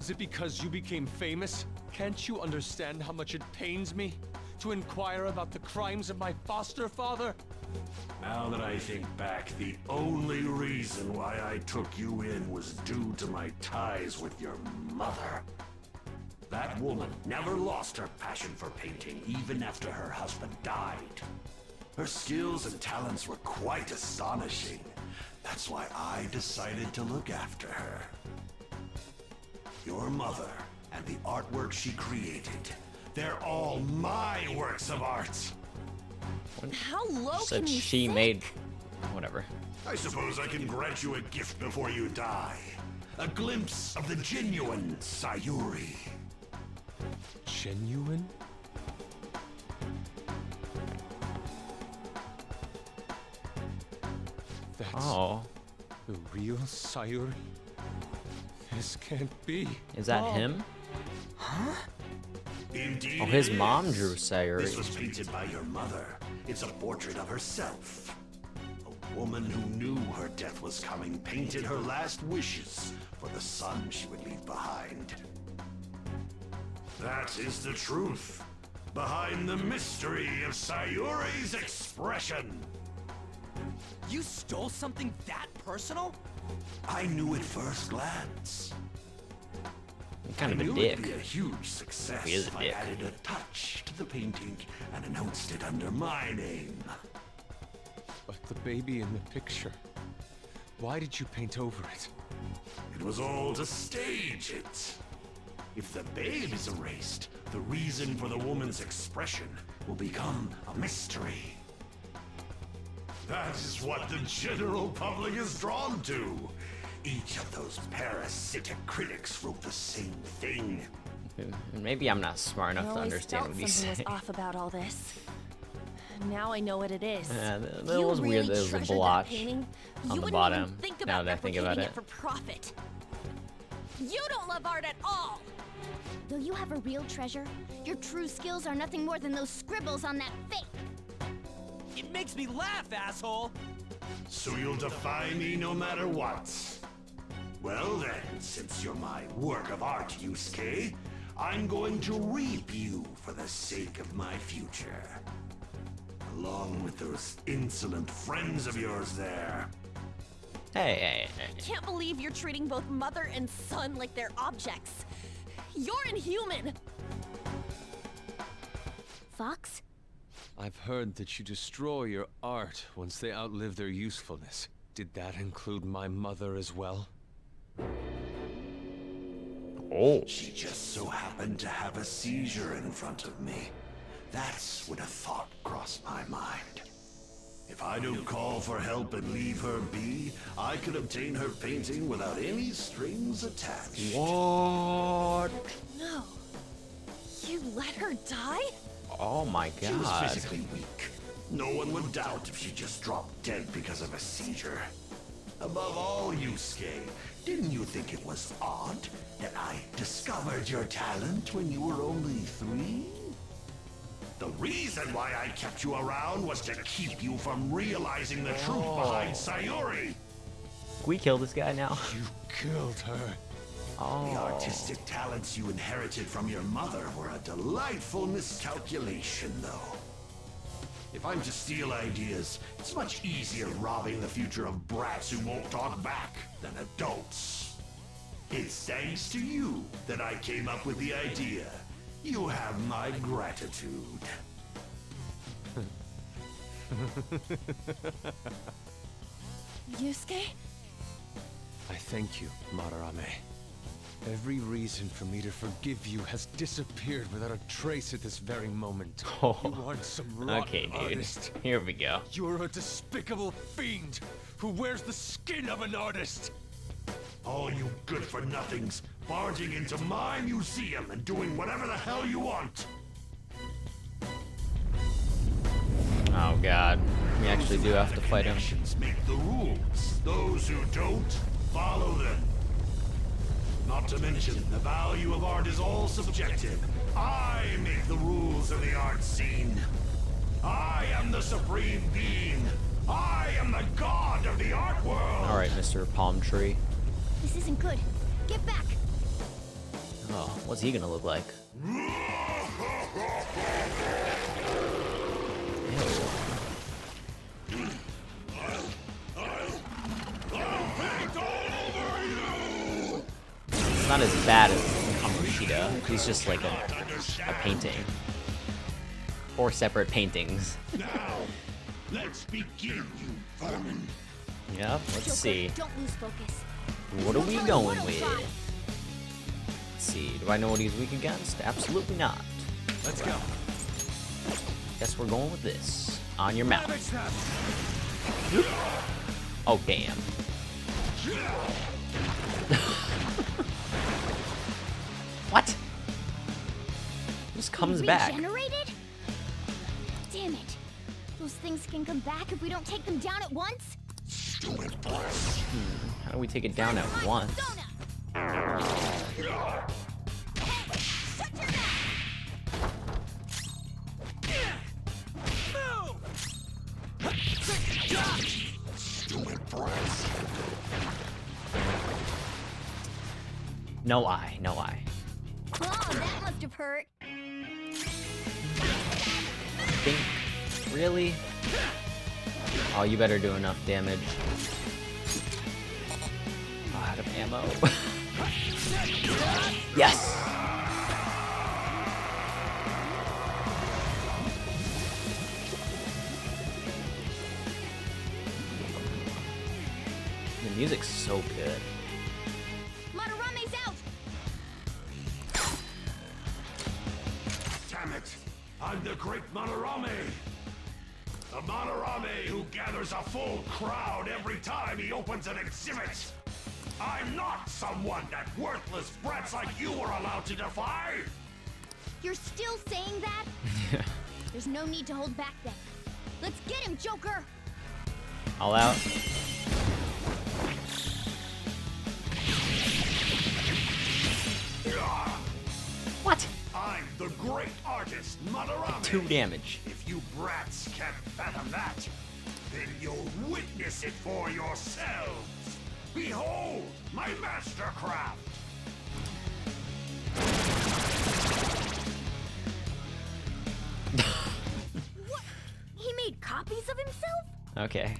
Is it because you became famous? Can't you understand how much it pains me to inquire about the crimes of my foster father? Now that I think back, the only reason why I took you in was due to my ties with your mother. That woman never lost her passion for painting, even after her husband died. Her skills and talents were quite astonishing. That's why I decided to look after her. Your mother and the artwork she created, they're all my works of art. How low Said can you she sink? made. Whatever. I suppose I can grant you a gift before you die. A glimpse of the genuine Sayuri. Genuine? That's Oh. the real Sayuri? This can't be. Is that Oh. him? Huh? Indeed Oh, his it mom is. drew Sayuri. This was painted by your mother. It's a portrait of herself. A woman who knew her death was coming painted her last wishes for the son she would leave behind. That is the truth behind the mystery of Sayuri's expression. You stole something that personal? I knew at first glance. Kind of I a knew dick. it'd be a huge success He is a if dick. I added a touch to the painting and announced it under my name. But the baby in the picture, why did you paint over it? It was all to stage it. If the babe is erased, the reason for the woman's expression will become a mystery. That is what the general public is drawn to. Each of those parasitic critics wrote the same thing. Maybe I'm not smart enough I to always understand felt what he's something saying. was off about all this. Now I know what it is. Yeah, that You was weird. really There was a treasured that blotch painting. on You the wouldn't bottom, even think now about that I think about replicating it. for profit. You don't love art at all. Though you have a real treasure, your true skills are nothing more than those scribbles on that fake. It makes me laugh, asshole! So you'll defy me no matter what. Well then, since you're my work of art, Yusuke, I'm going to reap you for the sake of my future. Along with those insolent friends of yours there. Hey. Can't believe you're treating both mother and son like they're objects. You're inhuman. Fox? I've heard that you destroy your art once they outlive their usefulness. Did that include my mother as well? Oh. She just so happened to have a seizure in front of me. That's when a thought crossed my mind. If I don't call for help and leave her be, I could obtain her painting without any strings attached. What? No. You let her die? Oh my She was god. physically weak. No one would doubt if she just dropped dead because of a seizure. Above all, Yusuke, didn't you think it was odd that I discovered your talent when you were only 3? The reason why I kept you around was to keep you from realizing the truth behind Sayuri. Can we kill this guy now? You killed her. Oh. The artistic talents you inherited from your mother were a delightful miscalculation, though. If I'm to steal ideas, it's much easier robbing the future of brats who won't talk back than adults. It's thanks to you that I came up with the idea. You have my gratitude. Yusuke? I thank you, Madarame. Every reason for me to forgive you has disappeared without a trace at this very moment. Oh. You aren't some rotten Okay, dude. artist. Here we go. You're a despicable fiend who wears the skin of an artist. All you good-for-nothings barging into my museum and doing whatever the hell you want. Oh god. We actually do have to fight him. Connections make the rules. Those who don't, follow them. Not to mention, the value of art is all subjective. I make the rules of the art scene. I am the supreme being. I am the god of the art world. Alright, Mr. Palm Tree. This isn't good. Get back! Oh, what's he gonna look like? It's not as bad as Kamoshida. He's just like a painting. Or separate paintings. Now, let's begin, you vermin. Yep, let's see. Don't lose focus. What are we Tell him going what with? I'll try. Let's see. Do I know what he's weak against? Absolutely not. Let's go. Guess we're going with this. On your mouth. Oh, damn. What? Just comes back. Regenerated? Damn it. Those things can come back if we don't take them down at once? How do we take it down at once? Show No eye, no eye. Oh, that must have hurt. Think, really? Oh, you better do enough damage. Oh, out of ammo. Yes! The music's so good. Madarame's out! Damn it! I'm the great Madarame! The Madarame who gathers a full crowd every time he opens an exhibit! I'm not someone that worthless brats like you are allowed to defy! You're still saying that? There's no need to hold back then. Let's get him, Joker! All out. What? I'm the great artist, Madarame! 2 damage. If you brats can't fathom that, then you'll witness it for yourselves! Behold, my mastercraft! What? He made copies of himself? Okay.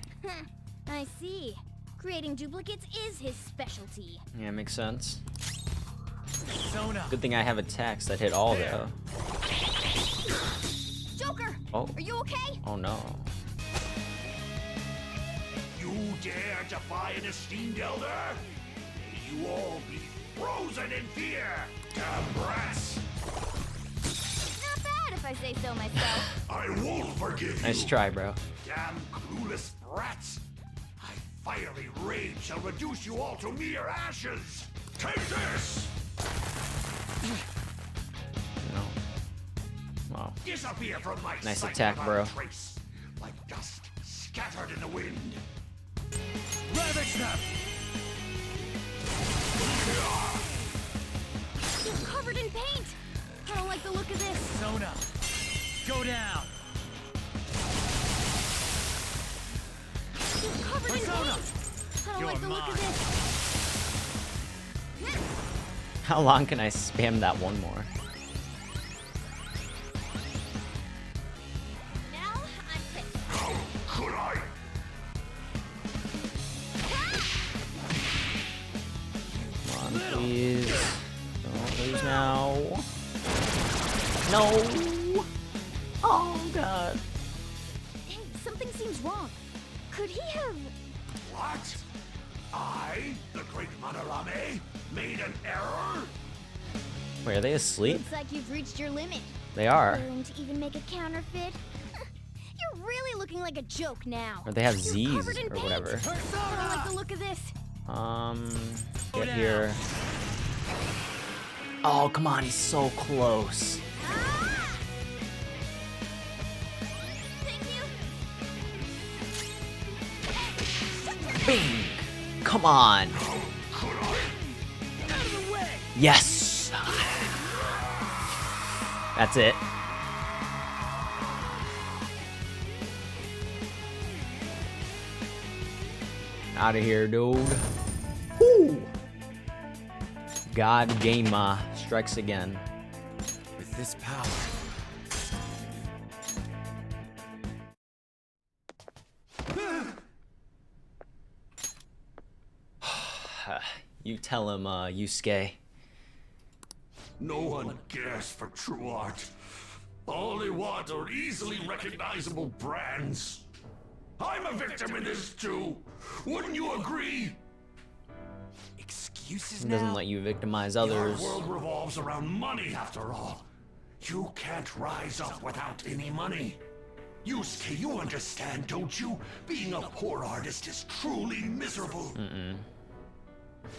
I see. Creating duplicates is his specialty. Yeah, makes sense. Sona. Good thing I have attacks that hit all though. Joker! Oh. Are you okay? Oh no. You dare defy an esteemed elder? May you all be frozen in fear! Damn brats! Not bad if I say so myself. I won't forgive you! Nice try, bro. Damn clueless brats! My fiery rage shall reduce you all to mere ashes! Take this! No. Wow. Disappear from my Nice sight attack, without bro. a trace, like dust scattered in the wind. Ravage them! You're covered in paint! I don't like the look of this. Sona. Go down! You're covered in Persona! paint! I don't You're like the look mine. of this. How long can I spam that one more? Now I'm pissed. How could I? Come on, please. Don't lose now. No! Oh, God. Hey, something seems wrong. Could he have... What? I, the great Madarame, made an error? Wait, are they asleep? Looks like you've reached your limit. They are. Willing to even make a counterfeit? You're really looking like a joke now. Or they have You're Z's covered in or paint. whatever. I don't like the look of this. Get here. Oh, come on, he's so close. Ah! Thank you. Bing! Come on. Yes! That's it. Out of here, dude. Woo! God Gamma strikes again. With this power. You tell him, Yusuke. No one cares for true art. All they want are easily recognizable brands. I'm a victim in this too. Wouldn't you agree? Excuses He now? doesn't let you victimize Our others. world revolves around money after all. You can't rise up without any money. Yusuke, you understand, don't you? Being a poor artist is truly miserable.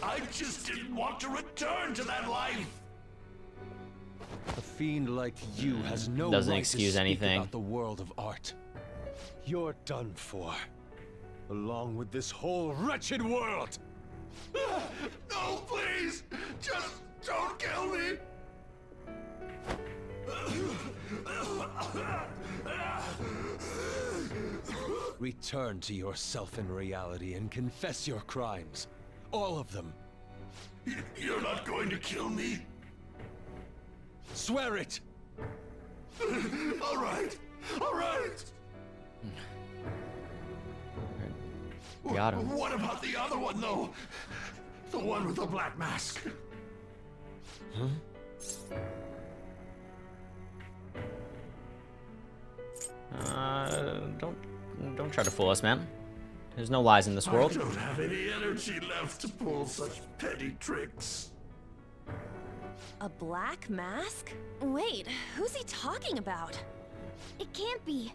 I just didn't want to return to that life. A fiend like you has no Doesn't right excuse to speak anything. about the world of art. You're done for. Along with this whole wretched world. No, please! Just don't kill me! Return to yourself in reality and confess your crimes. All of them. You're not going to kill me? Swear it! All right. All right. Got him. What about the other one, though? The one with the black mask. Huh? Don't try to fool us, man. There's no lies in this world. I don't have any energy left to pull such petty tricks. A black mask? Wait, who's he talking about? It can't be.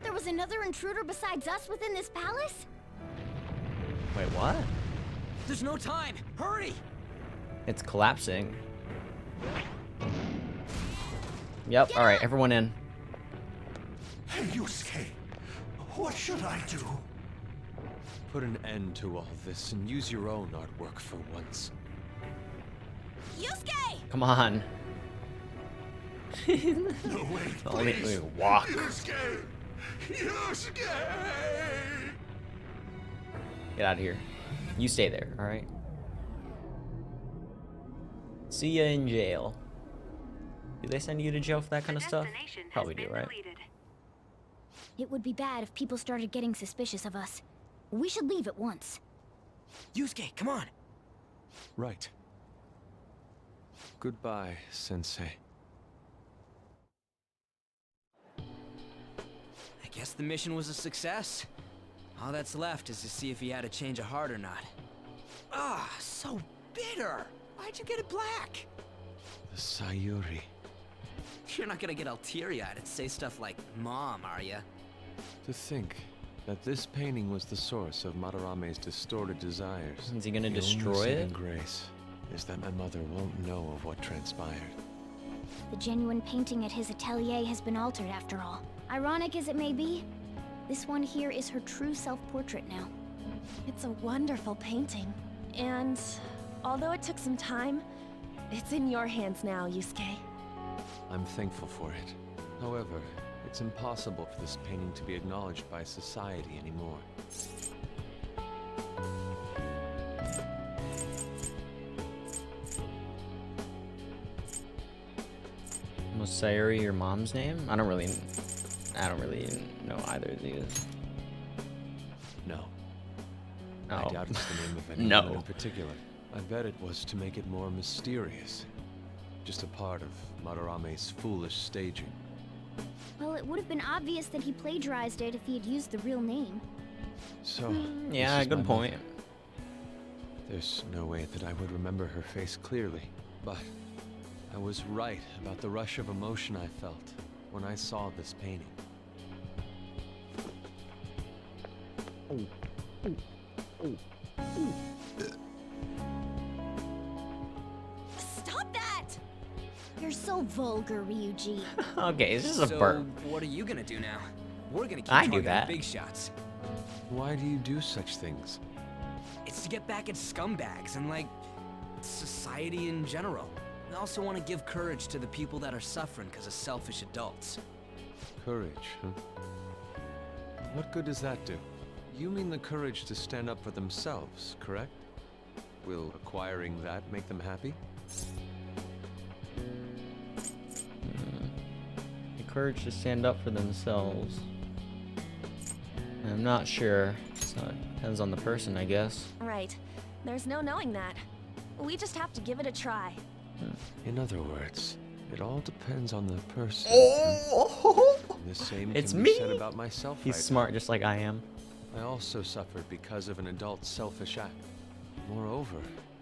There was another intruder besides us within this palace? Wait, what? There's no time. Hurry! It's collapsing. Yep, alright, everyone in. Hey, Yusuke, what should I do? Put an end to all this and use your own artwork for once. Yusuke! Come on. No, wait, please. Walk. Yusuke! Yusuke! Get out of here. You stay there, alright? See ya in jail. Do they send you to jail for that kind of stuff? Probably do, right? It would be bad if people started getting suspicious of us. We should leave at once. Yusuke, come on! Right. Goodbye, Sensei. I guess the mission was a success. All that's left is to see if he had a change of heart or not. Ah, so bitter! Why'd you get it black? The Sayuri. You're not gonna get all teary-eyed and say stuff like, Mom, are ya? To think that this painting was the source of Madarame's distorted desires. Is he gonna The destroy only it? saving grace is that my mother won't know of what transpired. The genuine painting at his atelier has been altered after all. Ironic as it may be, this one here is her true self-portrait now. It's a wonderful painting. And although it took some time, it's in your hands now, Yusuke. I'm thankful for it. However, it's impossible for this painting to be acknowledged by society anymore. Was Sayuri your mom's name? I don't really know either of these. No. Oh. I doubt it's the name of any No. woman in particular. I bet it was to make it more mysterious. Just a part of Madarame's foolish staging. Well, it would have been obvious that he plagiarized it if he had used the real name. So, Yeah, this is good my point. mother. There's no way that I would remember her face clearly, but I was right about the rush of emotion I felt when I saw this painting. Stop that! You're so vulgar, Ryuji. Okay, this is a So, burp. what are you gonna do now? We're gonna keep I do targeting that. big shots. Why do you do such things? It's to get back at scumbags and, like, society in general. I also want to give courage to the people that are suffering because of selfish adults. Courage, huh? What good does that do? You mean the courage to stand up for themselves, correct? Will acquiring that make them happy? The courage to stand up for themselves. I'm not sure. So it depends on the person, I guess. Right. There's no knowing that. We just have to give it a try. In other words, it all depends on the person. Oh, The same it's can be me. said about myself. He's right smart, just like I am. now. I also suffered because of an adult's selfish act. Moreover,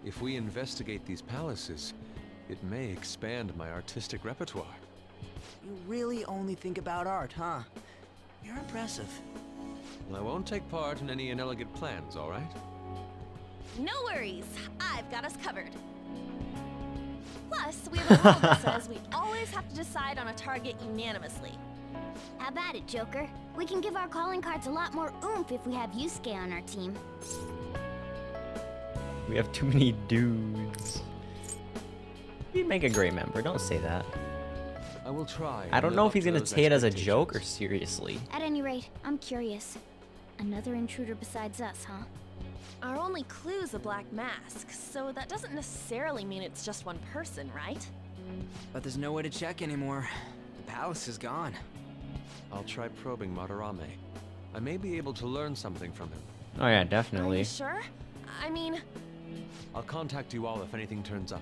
if we investigate these palaces, it may expand my artistic repertoire. You really only think about art, huh? You're impressive. Well, I won't take part in any inelegant plans, all right? No worries. I've got us covered. Plus, we have a rule that says we always have to decide on a target unanimously. How about it, Joker? We can give our calling cards a lot more oomph if we have Yusuke on our team. We have too many dudes. You'd make a great member, don't say that. I will try. I don't and know live if he's up to gonna those say it as a joke or expectations. seriously. At any rate, I'm curious. Another intruder besides us, huh? Our only clue's a black mask, so that doesn't necessarily mean it's just one person, right? But there's no way to check anymore. The palace is gone. I'll try probing Madarame. I may be able to learn something from him. Oh yeah, Are definitely. you sure? I mean, I'll contact you all if anything turns up.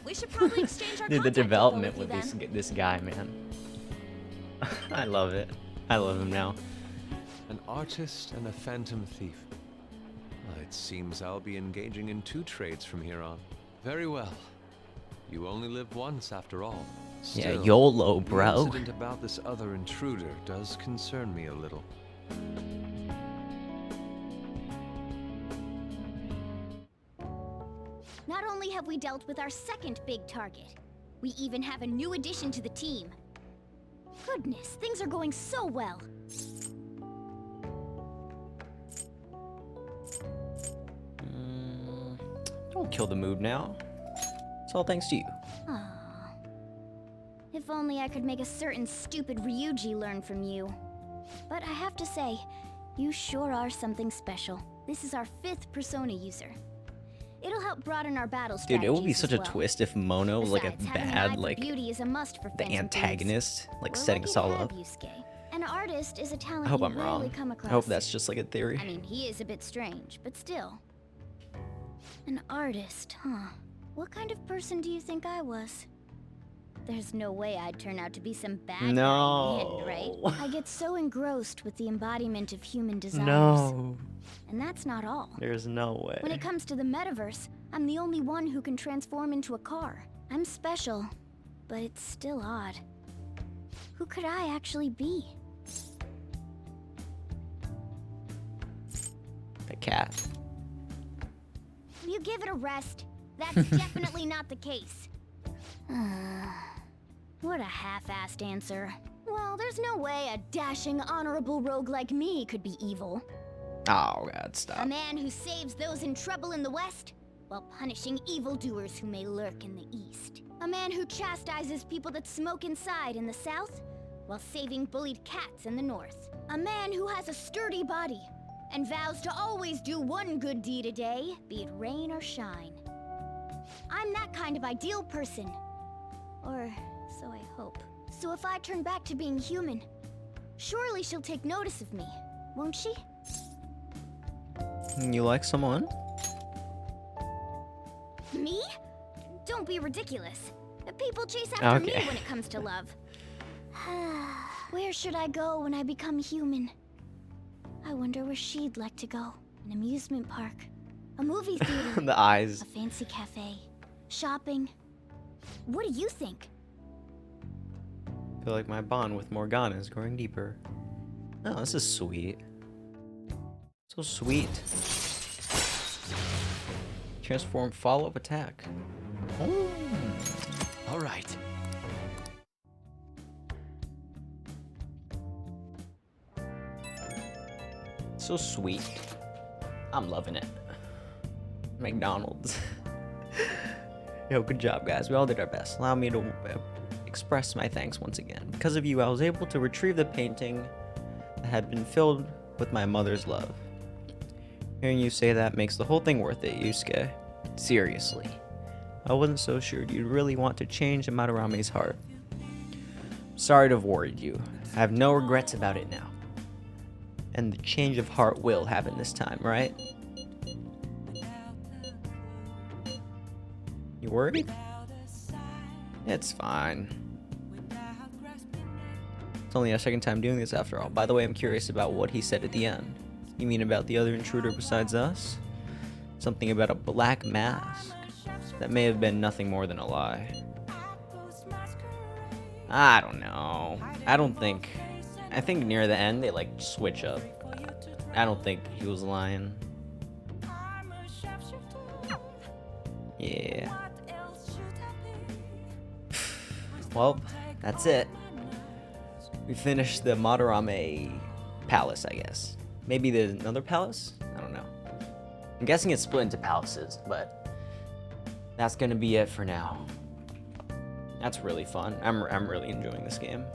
we should probably exchange our Dude, the contact info development with with you then. this guy, man. I love it. I love him now. An artist and a phantom thief. Well, it seems I'll be engaging in 2 trades from here on. Very well. You only live once after all. Yeah, Still, YOLO, the bro. incident about this other intruder does concern me a little. Not only have we dealt with our second big target, we even have a new addition to the team. Goodness, things are going so well. Don't kill the mood now. It's all thanks to you. Aww. If only I could make a certain stupid Ryuji learn from you. But I have to say, you sure are something special. This is our 5th persona user. It'll help broaden our battle strategies. Dude, it would be such as a well. twist if Mono was like a Besides, having an eye bad, for like, beauty is a must for the phantom thieves. antagonist, like We're setting lucky us to all have up. Yusuke. An artist is a I talent hope you I'm rarely wrong. come across. I hope that's just like a theory. I mean, he is a bit strange, but still. An artist, huh? What kind of person do you think I was? There's no way I'd turn out to be some bad guy in the No. end, right? I get so engrossed with the embodiment of human desires. No. And that's not all. There's no way. When it comes to the metaverse, I'm the only one who can transform into a car. I'm special, but it's still odd. Who could I actually be? A cat. Will you give it a rest? That's definitely not the case. What a half-assed answer. Well, there's no way a dashing, honorable rogue like me could be evil. Oh god, A stop. man who saves those in trouble in the West, while punishing evildoers who may lurk in the East. A man who chastises people that smoke inside in the South, while saving bullied cats in the North. A man who has a sturdy body, and vows to always do one good deed a day, be it rain or shine. I'm that kind of ideal person. Or so I hope. So if I turn back to being human, surely she'll take notice of me, won't she? You like someone? Me? Don't be ridiculous. People chase after Okay. me when it comes to love. Where should I go when I become human? I wonder where she'd like to go. An amusement park, a movie theater, The eyes. a fancy cafe, shopping. What do you think? I feel like my bond with Morgana is growing deeper. Oh, this is sweet. So sweet. Transform follow-up attack. Oh. All right. So sweet. I'm loving it. McDonald's. Yo, good job, guys. We all did our best. Allow me to express my thanks once again. Because of you, I was able to retrieve the painting that had been filled with my mother's love. Hearing you say that makes the whole thing worth it, Yusuke. Seriously. I wasn't so sure you'd really want to change Madarame's heart. Sorry to have worried you. I have no regrets about it now. And the change of heart will happen this time, right? You worried? It's fine. It's only our second time doing this after all. By the way, I'm curious about what he said at the end. You mean about the other intruder besides us? Something about a black mask? That may have been nothing more than a lie. I don't know. I think near the end they like switch up. I don't think he was lying. Yeah. Well, that's it. We finished the Madarame palace, I guess. Maybe there's another palace? I don't know. I'm guessing it's split into palaces, but that's gonna be it for now. That's really fun. I'm really enjoying this game.